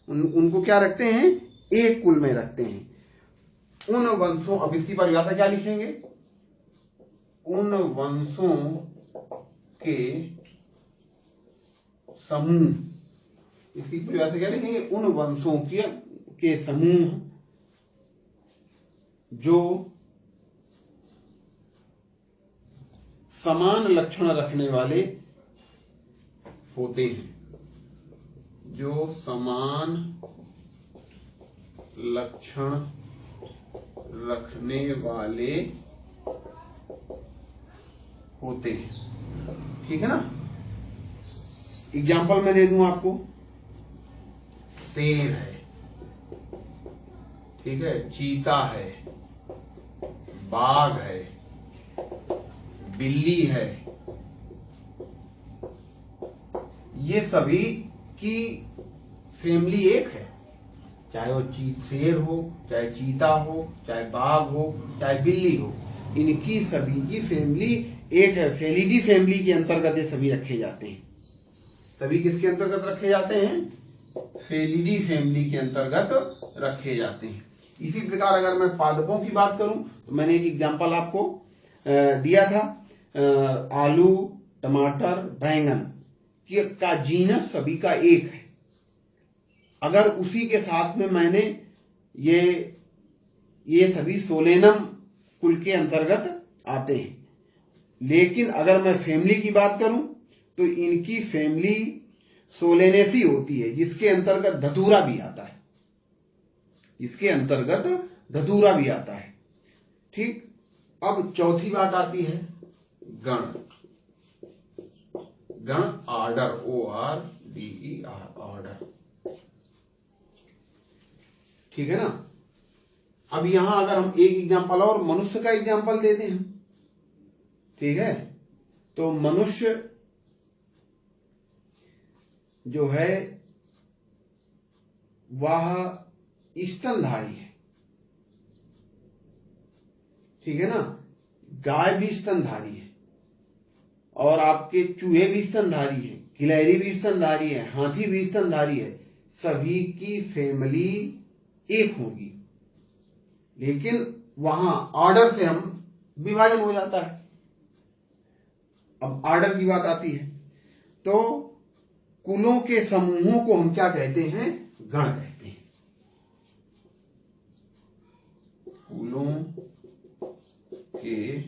उनको क्या रखते हैं, एक कुल में रखते हैं। उन वंशों, अब इसकी परिभाषा क्या लिखेंगे, उन वंशों के समूह, इसकी परिभाषा क्या लिखेंगे, उन वंशों के समूह जो समान लक्षण रखने वाले होते हैं, जो समान लक्षण रखने वाले होते हैं। ठीक है ना। एग्जाम्पल मैं दे दूं आपको, शेर है, ठीक है, चीता है, बाघ है, बिल्ली है, ये सभी की फैमिली एक है। चाहे वो शेर हो, चाहे चीता हो, चाहे बाघ हो, चाहे बिल्ली हो, इनकी सभी की फैमिली एक है। फेलिडी फैमिली के अंतर्गत ये सभी रखे जाते हैं। सभी किसके अंतर्गत रखे जाते हैं, फेलिडी फैमिली के अंतर्गत रखे जाते हैं। इसी प्रकार अगर मैं पादपों की बात करूं तो मैंने एक एग्जांपल आपको दिया था, आलू, टमाटर, बैंगन का जीनस सभी का एक है। अगर उसी के साथ में मैंने ये सभी सोलेनम कुल के अंतर्गत आते हैं। लेकिन अगर मैं फैमिली की बात करूं तो इनकी फैमिली सोलेनेसी होती है, जिसके अंतर्गत धतूरा भी आता है, इसके अंतर्गत धतूरा भी आता है। ठीक। अब चौथी बात आती है गण। गण ऑर्डर, ORDER, ऑर्डर। ठीक है ना। अब यहां अगर हम एक एग्जांपल और मनुष्य का एग्जांपल देते हैं, ठीक है, तो मनुष्य जो है वह स्तनधारी है। ठीक है ना। गाय भी स्तनधारी है और आपके चूहे भी स्तनधारी है, गिलहरी भी स्तनधारी है, हाथी भी स्तनधारी है। सभी की फैमिली एक होगी, लेकिन वहां ऑर्डर से हम विभाजन हो जाता है। अब ऑर्डर की बात आती है तो कुलों के समूहों को हम क्या कहते हैं, गण कहते हैं। कुलों के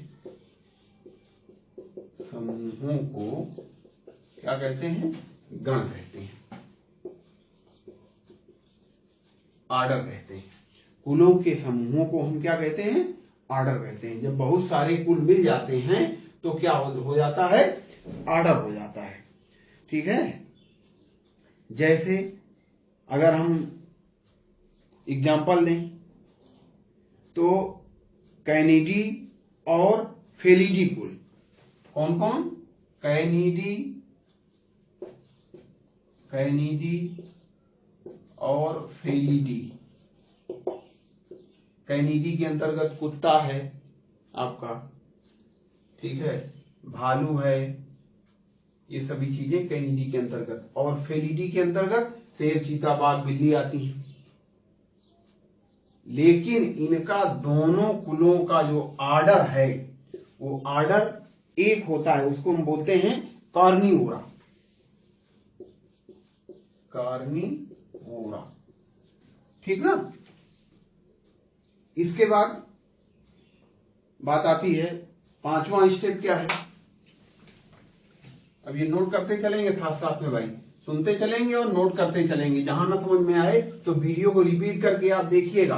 समूहों को क्या कहते हैं, गण कहते हैं, ऑर्डर कहते हैं। कुलों के समूहों को हम क्या कहते हैं, ऑर्डर कहते हैं। जब बहुत सारे कुल मिल जाते हैं तो क्या हो जाता है, ऑर्डर हो जाता है। ठीक है। जैसे अगर हम एग्जाम्पल दें तो कैनिडी और फेलिडी कुल। कौन कौन? कैनिडी, कैनिडी और फेलिडी। कैनिडी के अंतर्गत कुत्ता है आपका, ठीक है, भालू है, ये सभी चीजें कैनिडी के अंतर्गत। और फेलिडी के अंतर्गत शेर, चीता, बाघ, बिल्ली आती हैं। लेकिन इनका दोनों कुलों का जो आर्डर है वो आर्डर एक होता है, उसको हम बोलते हैं कार्निवोरा, कार्निवोरा, ठीक ना। इसके बाद बात आती है पांचवा स्टेप क्या है। अब ये नोट करते चलेंगे साथ साथ में भाई, सुनते चलेंगे और नोट करते चलेंगे। जहां ना समझ में आए तो वीडियो को रिपीट करके आप देखिएगा,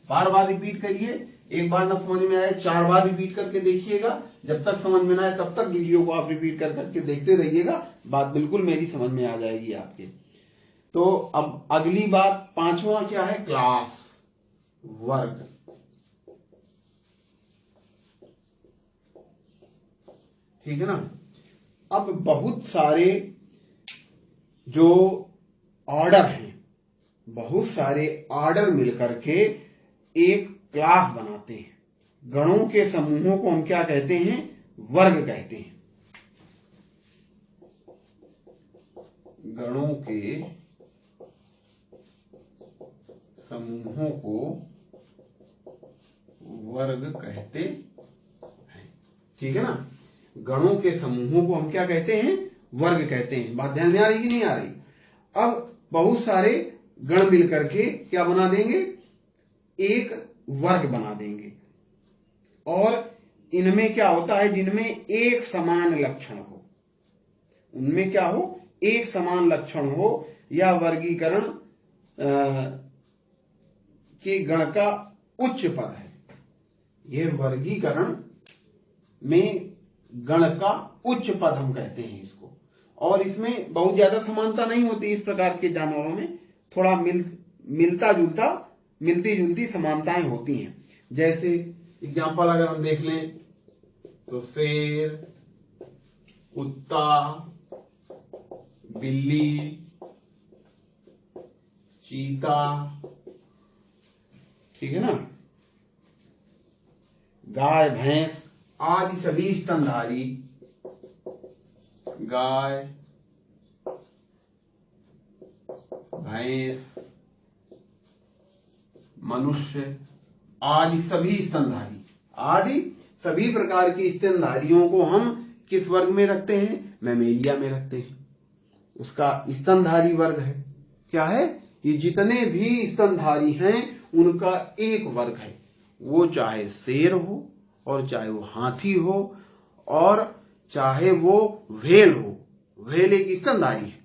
बार बार रिपीट करिए। एक बार ना समझ में आए 4 बार रिपीट करके देखिएगा। जब तक समझ में ना आए तब तक वीडियो को आप रिपीट कर करके देखते रहिएगा, बात बिल्कुल मेरी समझ में आ जाएगी आपके। तो अब अगली बात, पांचवा क्या है? क्लास, वर्ग। ठीक है ना। अब बहुत सारे जो ऑर्डर हैं, बहुत सारे ऑर्डर मिलकर के एक क्लास बनाते हैं। गणों के समूहों को हम क्या कहते हैं? वर्ग कहते हैं। गणों के समूहों को वर्ग कहते हैं, ठीक है ना। गणों के समूहों को हम क्या कहते हैं? वर्ग कहते हैं। बात ध्यान में आ रही कि नहीं आ रही? अब बहुत सारे गण मिलकर के क्या बना देंगे? एक वर्ग बना देंगे। और इनमें क्या होता है? जिनमें एक समान लक्षण हो, उनमें क्या हो? एक समान लक्षण हो। या वर्गीकरण के गण का उच्च पद है। यह वर्गीकरण में गण का उच्च पद हम कहते हैं इसको। और इसमें बहुत ज्यादा समानता नहीं होती। इस प्रकार के जानवरों में थोड़ा मिलती जुलती समानताएं होती हैं। जैसे एग्जाम्पल अगर हम देख लें तो शेर, कुत्ता, बिल्ली, चीता, ठीक है ना, गाय, भैंस आदि सभी स्तनधारी, गाय, भैंस, मनुष्य आदि सभी स्तनधारी, आदि सभी प्रकार के स्तनधारियों को हम किस वर्ग में रखते हैं? मैमेलिया में रखते हैं। उसका स्तनधारी वर्ग है। क्या है? ये जितने भी स्तनधारी हैं उनका एक वर्ग है। वो चाहे शेर हो और चाहे वो हाथी हो और चाहे वो व्हेल हो, व्हेल एक स्तनधारी है,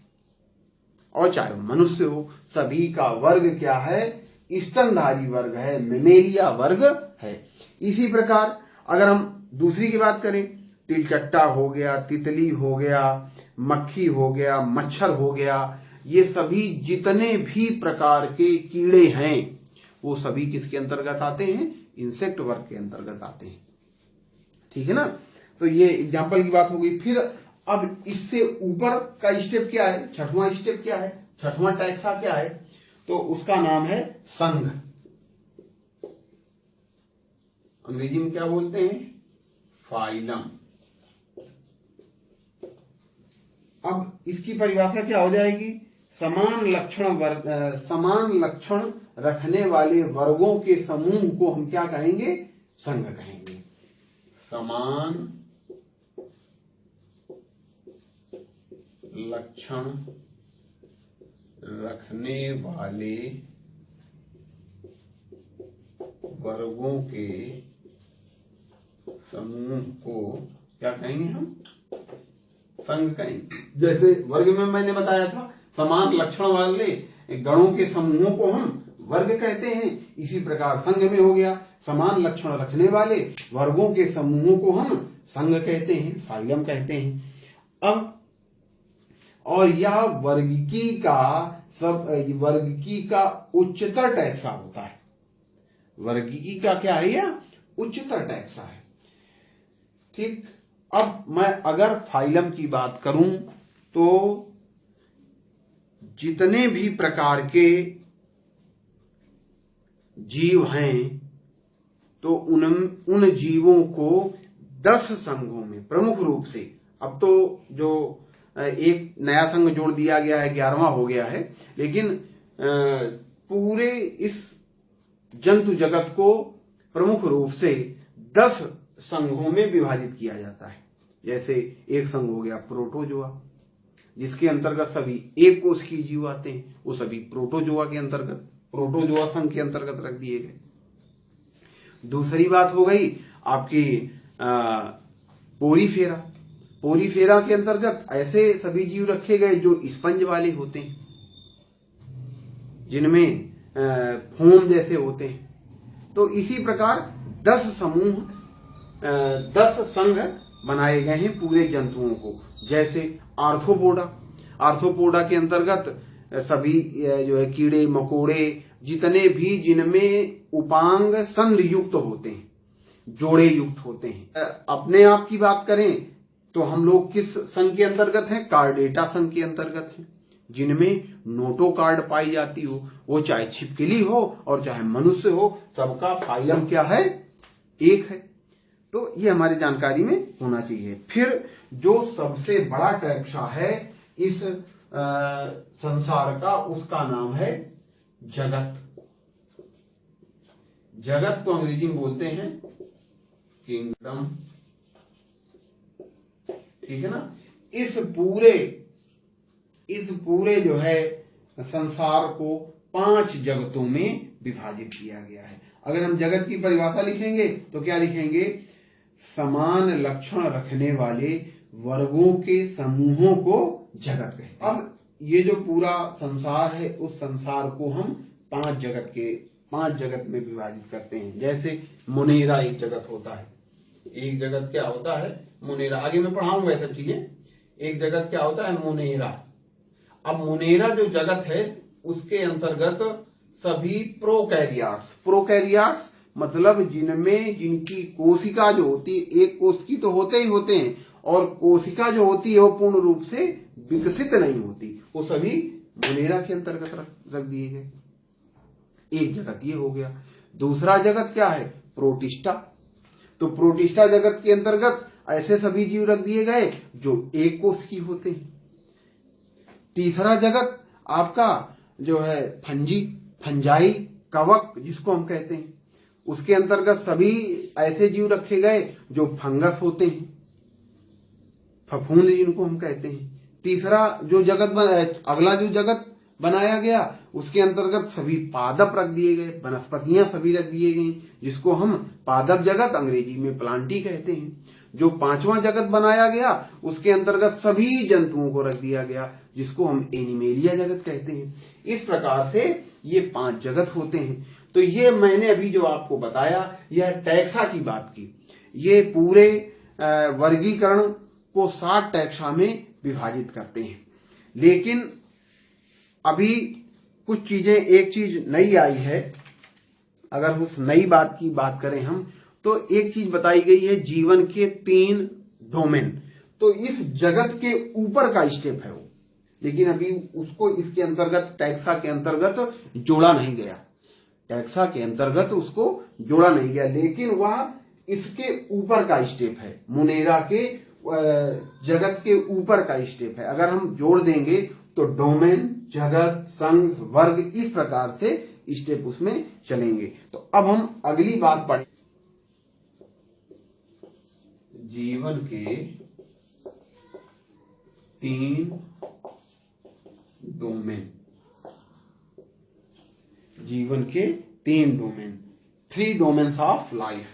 और चाहे वो मनुष्य हो, सभी का वर्ग क्या है? स्तनधारी वर्ग है, मैमेलिया वर्ग है। इसी प्रकार अगर हम दूसरी की बात करें, तिलचट्टा हो गया, तितली हो गया, मक्खी हो गया, मच्छर हो गया, ये सभी जितने भी प्रकार के कीड़े हैं वो सभी किसके अंतर्गत आते हैं? इंसेक्ट वर्ग के अंतर्गत आते हैं, ठीक है ना। तो ये एग्जाम्पल की बात हो गई। फिर अब इससे ऊपर का स्टेप क्या है? छठवां स्टेप क्या है? छठवां टैक्सा क्या है? तो उसका नाम है संघ। अंग्रेजी में क्या बोलते हैं? फाइलम। अब इसकी परिभाषा क्या हो जाएगी? समान लक्षण रखने वाले वर्गों के समूह को हम क्या कहेंगे? संघ कहेंगे। समान लक्षण रखने वाले वर्गों के समूह को क्या कहेंगे? हम संघ कहेंगे। जैसे वर्ग में मैंने बताया था, समान लक्षण वाले गणों के समूहों को हम वर्ग कहते हैं। इसी प्रकार संघ में हो गया, समान लक्षण रखने वाले वर्गों के समूहों को हम संघ कहते हैं, फाइलम कहते हैं। अब और यह वर्गीकी का उच्चतर टैक्सा होता है। वर्गीकी का क्या है? यह उच्चतर टैक्सा है। ठीक। अब मैं अगर फाइलम की बात करूं तो जितने भी प्रकार के जीव हैं तो उन जीवों को 10 संघों में प्रमुख रूप से, अब तो जो एक नया संघ जोड़ दिया गया है 11वां हो गया है, लेकिन पूरे इस जंतु जगत को प्रमुख रूप से 10 संघों में विभाजित किया जाता है। जैसे एक संघ हो गया प्रोटोजोआ, जिसके अंतर्गत सभी एक कोश की जीव आते हैं, वो सभी प्रोटोजोआ के अंतर्गत, प्रोटोजोआ संघ के अंतर्गत रख दिए गए। दूसरी बात हो गई आपकी पोरीफेरा। पोरीफेरा के अंतर्गत ऐसे सभी जीव रखे गए जो स्पंज वाले होते हैं, जिनमें फोम जैसे होते हैं। तो इसी प्रकार 10 समूह 10 संघ बनाए गए हैं पूरे जंतुओं को। जैसे आर्थ्रोपोडा, आर्थ्रोपोडा के अंतर्गत सभी जो है कीड़े मकोड़े जितने भी जिनमें उपांग संध युक्त होते हैं, जोड़े युक्त होते हैं। अपने आप की बात करें तो हम लोग किस संघ के अंतर्गत हैं? कार्डेटा संघ के अंतर्गत हैं, जिनमें नोटोकार्ड पाई जाती हो, वो चाहे छिपकली हो और चाहे मनुष्य हो, सबका फाइलम क्या है? एक है। तो ये हमारी जानकारी में होना चाहिए। फिर जो सबसे बड़ा टैक्सा है इस संसार का, उसका नाम है जगत। जगत को अंग्रेजी में बोलते हैं किंगडम, ठीक है ना। इस पूरे जो है संसार को 5 जगतों में विभाजित किया गया है। अगर हम जगत की परिभाषा लिखेंगे तो क्या लिखेंगे? समान लक्षण रखने वाले वर्गों के समूहों को जगत कहते हैं। अब ये जो पूरा संसार है, उस संसार को हम 5 जगत में विभाजित करते हैं। जैसे मुनेरा एक जगत होता है। एक जगत क्या होता है? मुनेरा। आगे मैं पढ़ाऊंगा ये सब चीजें। एक जगत क्या होता है? मुनेरा। अब मुनेरा जो जगत है उसके अंतर्गत सभी प्रोकैरियाट्स मतलब जिनकी कोशिका जो होती है, एक कोश की तो होते ही होते हैं, और कोशिका जो होती है वो पूर्ण रूप से विकसित नहीं होती, वो सभी मुनेरा के अंतर्गत रख दिए गए। एक जगत ये हो गया। दूसरा जगत क्या है? प्रोटिस्टा। तो प्रोटिस्टा जगत के अंतर्गत ऐसे सभी जीव रख दिए गए जो एक कोश की होते हैं। तीसरा जगत आपका जो है फंजाई, कवक जिसको हम कहते हैं, उसके अंतर्गत सभी ऐसे जीव रखे गए जो फंगस होते हैं, फफूंद जिनको हम कहते हैं। तीसरा जो जगत अगला जो जगत बनाया गया उसके अंतर्गत सभी पादप रख दिए गए, वनस्पतियां सभी रख दिए गई, जिसको हम पादप जगत अंग्रेजी में प्लांटी कहते हैं। जो 5वां जगत बनाया गया उसके अंतर्गत सभी जंतुओं को रख दिया गया, जिसको हम एनिमेलिया जगत कहते हैं। इस प्रकार से ये 5 जगत होते हैं। तो ये मैंने अभी जो आपको बताया, यह टैक्सा की बात की। ये पूरे वर्गीकरण को 7 टैक्सा में विभाजित करते हैं। लेकिन अभी कुछ चीजें, एक चीज नई आई है। अगर उस नई बात की बात करें हम, तो एक चीज बताई गई है, जीवन के 3 डोमेन। तो इस जगत के ऊपर का स्टेप है वो, लेकिन अभी उसको इसके अंतर्गत, टैक्सा के अंतर्गत जोड़ा नहीं गया। टैक्सा के अंतर्गत उसको जोड़ा नहीं गया, लेकिन वह इसके ऊपर का स्टेप है, मुनेरा के जगत के ऊपर का स्टेप है। अगर हम जोड़ देंगे तो डोमेन, जगत, संघ, वर्ग, इस प्रकार से स्टेप उसमें चलेंगे। तो अब हम अगली बात पढ़ें। जीवन के 3 डोमेन। जीवन के 3 डोमेन, 3 डोमेन्स ऑफ लाइफ,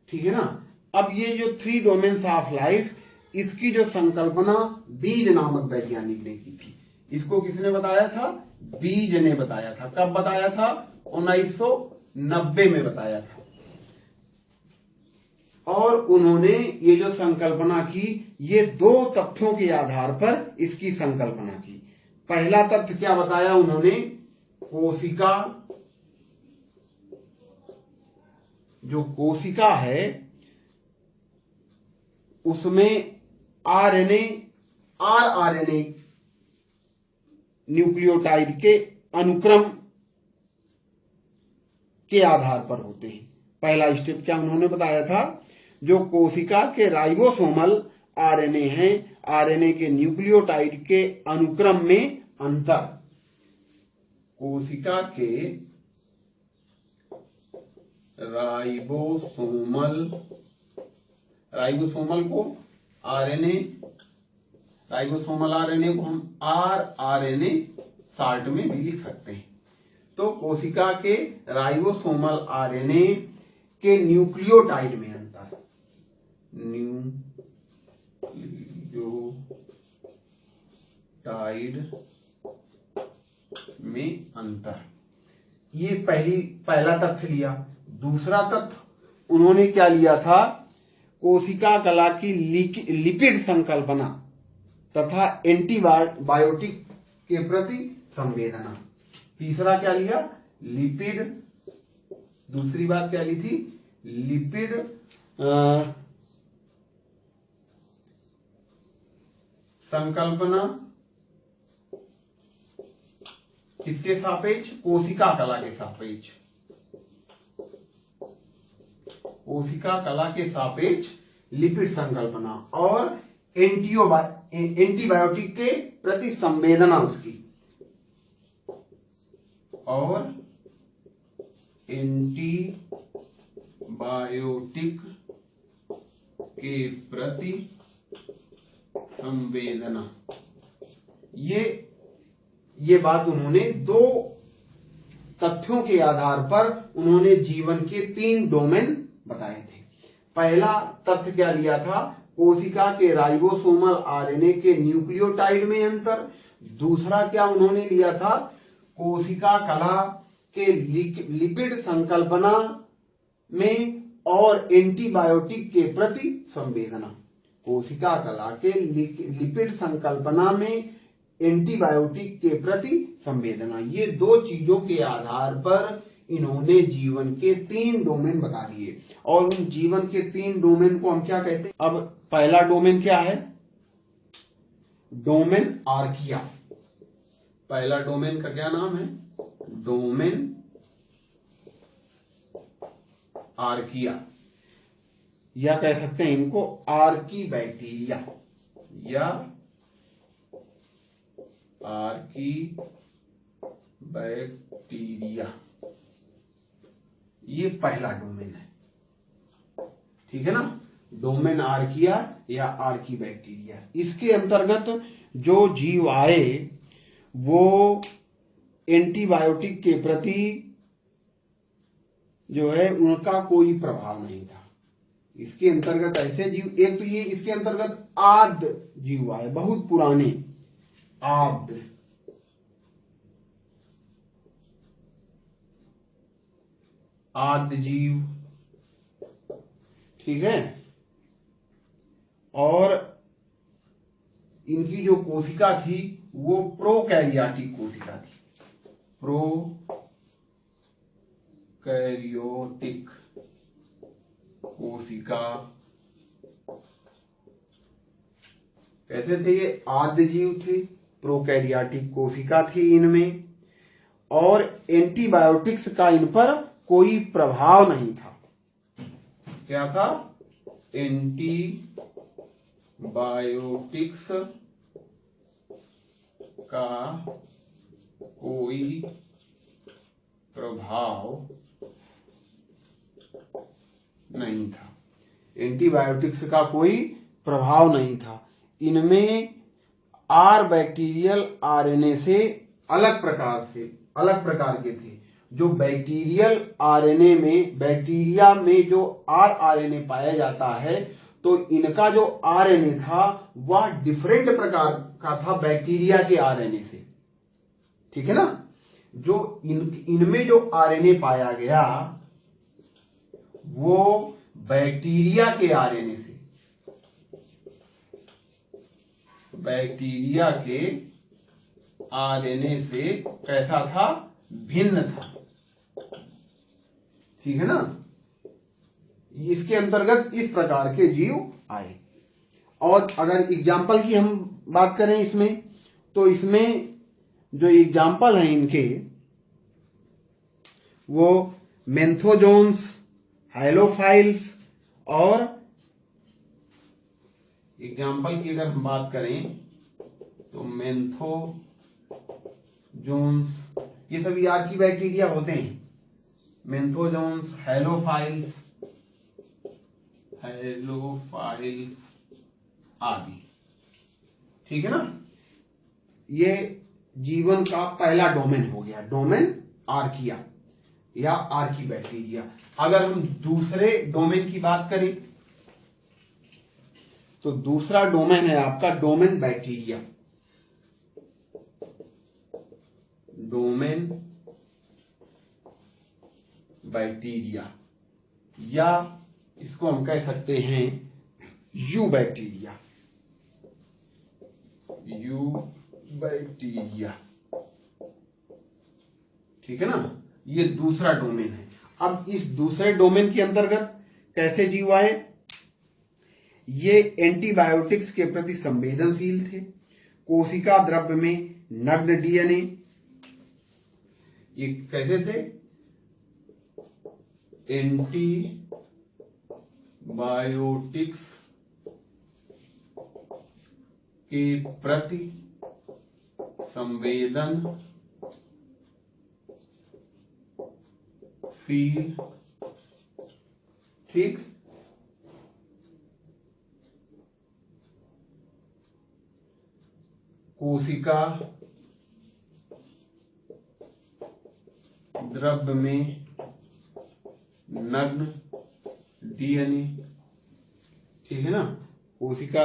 ठीक है ना। अब ये जो 3 डोमेन्स ऑफ लाइफ, इसकी जो संकल्पना बीज नामक वैज्ञानिक ने की थी। इसको किसने बताया था? बीज ने बताया था। कब बताया था? 1990 में बताया था। और उन्होंने ये जो संकल्पना की, ये 2 तथ्यों के आधार पर इसकी संकल्पना की। पहला तथ्य क्या बताया उन्होंने? कोशिका, जो कोशिका है उसमें आरएनए न्यूक्लियोटाइड के अनुक्रम के आधार पर होते हैं। पहला स्टेप क्या उन्होंने बताया था, जो कोशिका के राइबोसोमल आरएनए हैं, आरएनए के न्यूक्लियोटाइड के अनुक्रम में अंतर। कोशिका के राइबोसोमल को राइबोसोमल आरएनए को हम आरएनए शॉर्ट में भी लिख सकते हैं। तो कोशिका के राइबोसोमल आरएनए के न्यूक्लियोटाइड में अंतर, न्यूक्लियोटाइड में अंतर, ये पहला तथ्य लिया। दूसरा तथ्य उन्होंने क्या लिया था, कोशिका कला की लिपिड संकल्पना तथा एंटीबायोटिक के प्रति संवेदना। तीसरा क्या लिया, लिपिड। दूसरी बात क्या ली थी, लिपिड संकल्पना किसके सापेक्ष, कोशिका कला के सापेक्ष, कोशिका कला के सापेक्ष लिपिड संकल्पना और एंटीबायोटिक के प्रति संवेदना उसकी, और एंटीबायोटिक के प्रति संवेदना। ये बात उन्होंने दो तथ्यों के आधार पर उन्होंने जीवन के 3 डोमेन बताए थे। पहला तथ्य क्या लिया था, कोशिका के राइबोसोमल आरएनए के न्यूक्लियोटाइड में अंतर। दूसरा क्या उन्होंने लिया था, कोशिका कला के लिपिड संकल्पना में और एंटीबायोटिक के प्रति संवेदना। कोशिका कला के लिपिड संकल्पना में एंटीबायोटिक के प्रति संवेदना, ये 2 चीजों के आधार पर इन्होंने जीवन के 3 डोमेन बता दिए। और उन जीवन के 3 डोमेन को हम क्या कहते हैं। अब पहला डोमेन क्या है, डोमेन आर्किया। पहला डोमेन का क्या नाम है, डोमेन आर्किया, या कह सकते हैं इनको आर्की बैक्टीरिया या आर्की बैक्टीरिया। ये पहला डोमेन है, ठीक है ना, डोमेन आर्किया या आर्की बैक्टीरिया। इसके अंतर्गत जो जीव आए वो एंटीबायोटिक के प्रति जो है उनका कोई प्रभाव नहीं था। इसके अंतर्गत ऐसे जीव, एक तो ये इसके अंतर्गत आद्य जीव आए, बहुत पुराने आद्य जीव, ठीक है। और इनकी जो कोशिका थी वो प्रोकैरियोटिक कोशिका थी, प्रोकैरियोटिक कोशिका। कैसे थे ये, आद्य जीव थे, प्रोकैरियोटिक कोशिका थी इनमें, और एंटीबायोटिक्स का इन पर कोई प्रभाव नहीं था। क्या था, एंटीबायोटिक्स का कोई प्रभाव नहीं था, एंटीबायोटिक्स का कोई प्रभाव नहीं था। इनमें आर बैक्टीरियल आरएनए से अलग प्रकार के थे। जो बैक्टीरियल आरएनए में, बैक्टीरिया में जो आरएनए पाया जाता है, तो इनका जो आरएनए था वह डिफरेंट प्रकार का था बैक्टीरिया के आरएनए से, ठीक है ना। जो इनमें जो आरएनए पाया गया वो बैक्टीरिया के आरएनए से, बैक्टीरिया के आरएनए से कैसा था, भिन्न था, ठीक है ना। इसके अंतर्गत इस प्रकार के जीव आए। और अगर एग्जाम्पल की हम बात करें इसमें, तो इसमें जो एग्जाम्पल हैं इनके, वो मेंथोजोन्स, हाइलोफाइल्स, और एग्जाम्पल की अगर हम बात करें तो मेंथोजोन्स, ये सभी आर्की बैक्टीरिया होते हैं। मेंथोजोन्स, हेलोफाइल्स आदि, ठीक है ना। ये जीवन का पहला डोमेन हो गया, डोमेन आर्किया या आर्की बैक्टीरिया। अगर हम दूसरे डोमेन की बात करें तो दूसरा डोमेन है आपका डोमेन बैक्टीरिया। डोमेन बैक्टीरिया, या इसको हम कह सकते हैं यू बैक्टीरिया। यू बैक्टीरिया, ठीक है ना। ये दूसरा डोमेन है। अब इस दूसरे डोमेन के अंतर्गत कैसे जीव आए? ये एंटीबायोटिक्स के प्रति संवेदनशील थे। कोशिका द्रव्य में नग्न डीएनए, ये कैसे थे? एंटीबायोटिक्स के प्रति संवेदनशील, ठीक। कोशिका द्रव्य में नग्न डीएनए, ठीक है ना। कोशिका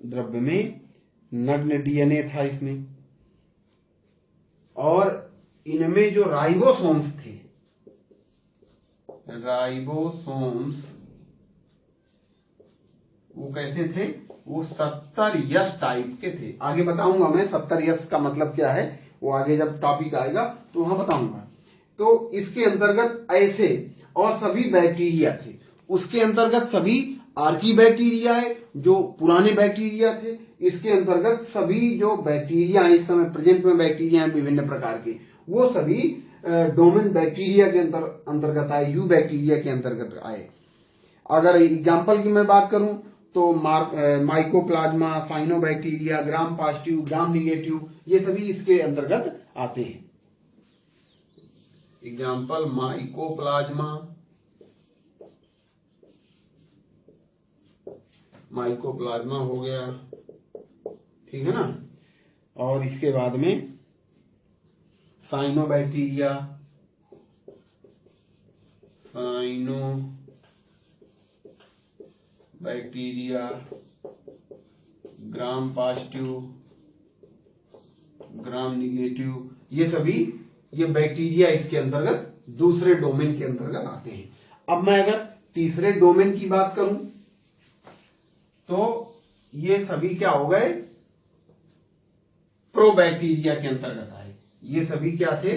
द्रव्य में नग्न डीएनए था इसमें, और इनमें जो राइबोसोम्स थे, राइबोसोम्स, वो कैसे थे? वो 70S टाइप के थे। आगे बताऊंगा मैं 70S का मतलब क्या है, वो आगे जब टॉपिक आएगा तो वहां बताऊंगा। तो इसके अंतर्गत ऐसे और सभी बैक्टीरिया थे। उसके अंतर्गत सभी आर्की बैक्टीरिया है जो पुराने बैक्टीरिया थे। इसके अंतर्गत सभी जो बैक्टीरिया हैं इस समय प्रेजेंट में बैक्टीरिया हैं विभिन्न प्रकार के, वो सभी डोमेन बैक्टीरिया के अंतर्गत आए, यू बैक्टीरिया के अंतर्गत आए। अगर एग्जाम्पल की मैं बात करूं तो माइकोप्लाज्मा, साइनोबैक्टीरिया, ग्राम पॉजिटिव, ग्राम निगेटिव, ये सभी इसके अंतर्गत आते हैं। एग्जाम्पल माइकोप्लाज्मा, माइकोप्लाज्मा हो गया, ठीक है ना। और इसके बाद में साइनोबैक्टीरिया, बैक्टीरिया, ग्राम पॉजिटिव, ग्राम निगेटिव, ये सभी ये बैक्टीरिया इसके अंतर्गत दूसरे डोमेन के अंतर्गत आते हैं। अब मैं अगर तीसरे डोमेन की बात करूं तो ये सभी क्या हो गए? प्रोबैक्टीरिया के अंतर्गत आए। ये सभी क्या थे?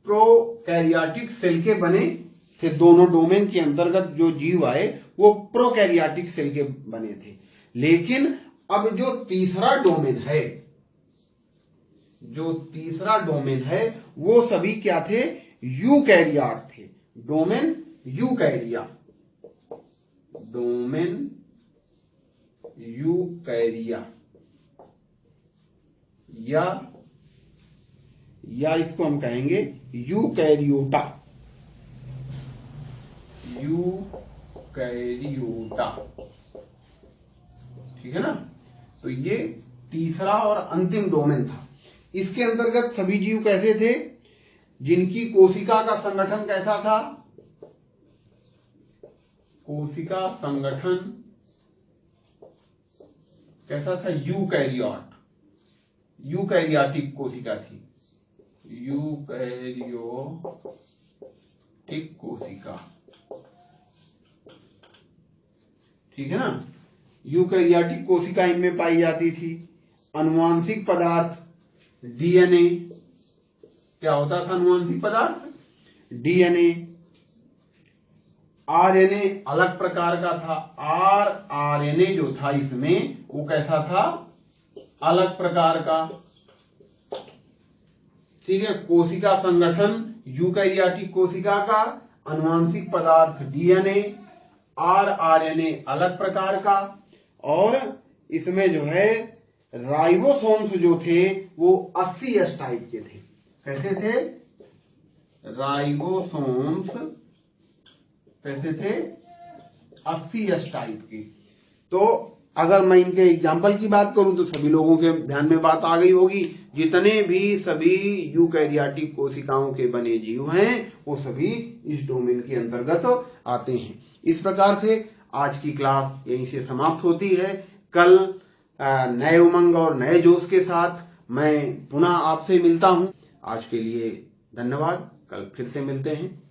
प्रोकैरियोटिक सेल के बने थे। दोनों डोमेन के अंतर्गत जो जीव आए वो प्रोकैरियोटिक सेल के बने थे। लेकिन अब जो तीसरा डोमेन है, जो तीसरा डोमेन है वो सभी क्या थे? यूकैरियोट थे। डोमेन यूकैरिया, डोमेन यूकैरिया, या इसको हम कहेंगे यूकैरियोटा, यूकैरियोटा, ठीक है ना। तो ये तीसरा और अंतिम डोमेन था। इसके अंतर्गत सभी जीव कैसे थे? जिनकी कोशिका का संगठन कैसा था? कोशिका संगठन कैसा था? यूकैरियोट, यूकैरियोटिक कोशिका थी, यूकैरियोटिक कोशिका, ठीक है ना। यूकैरियोटिक कोशिका इनमें पाई जाती थी। अनुवांशिक पदार्थ डीएनए, क्या होता था अनुवांशिक पदार्थ? डीएनए, आरएनए अलग प्रकार का था। आरएनए जो था इसमें वो कैसा था, अलग प्रकार का। ठीक है, कोशिका संगठन यूकैरियोटिक कोशिका का, आनुवंशिक पदार्थ डीएनए, आरएनए अलग प्रकार का, और इसमें जो है राइबोसोम्स जो थे वो 80S टाइप के थे। कैसे थे राइबोसोम्स, कैसे थे 80S टाइप के। तो अगर मैं इनके एग्जाम्पल की बात करूं तो सभी लोगों के ध्यान में बात आ गई होगी। जितने भी सभी यूकैरियोटिक कोशिकाओं के बने जीव हैं वो सभी इस डोमेन के अंतर्गत आते हैं। इस प्रकार से आज की क्लास यहीं से समाप्त होती है। कल नए उमंग और नए जोश के साथ मैं पुनः आपसे मिलता हूं। आज के लिए धन्यवाद, कल फिर से मिलते हैं।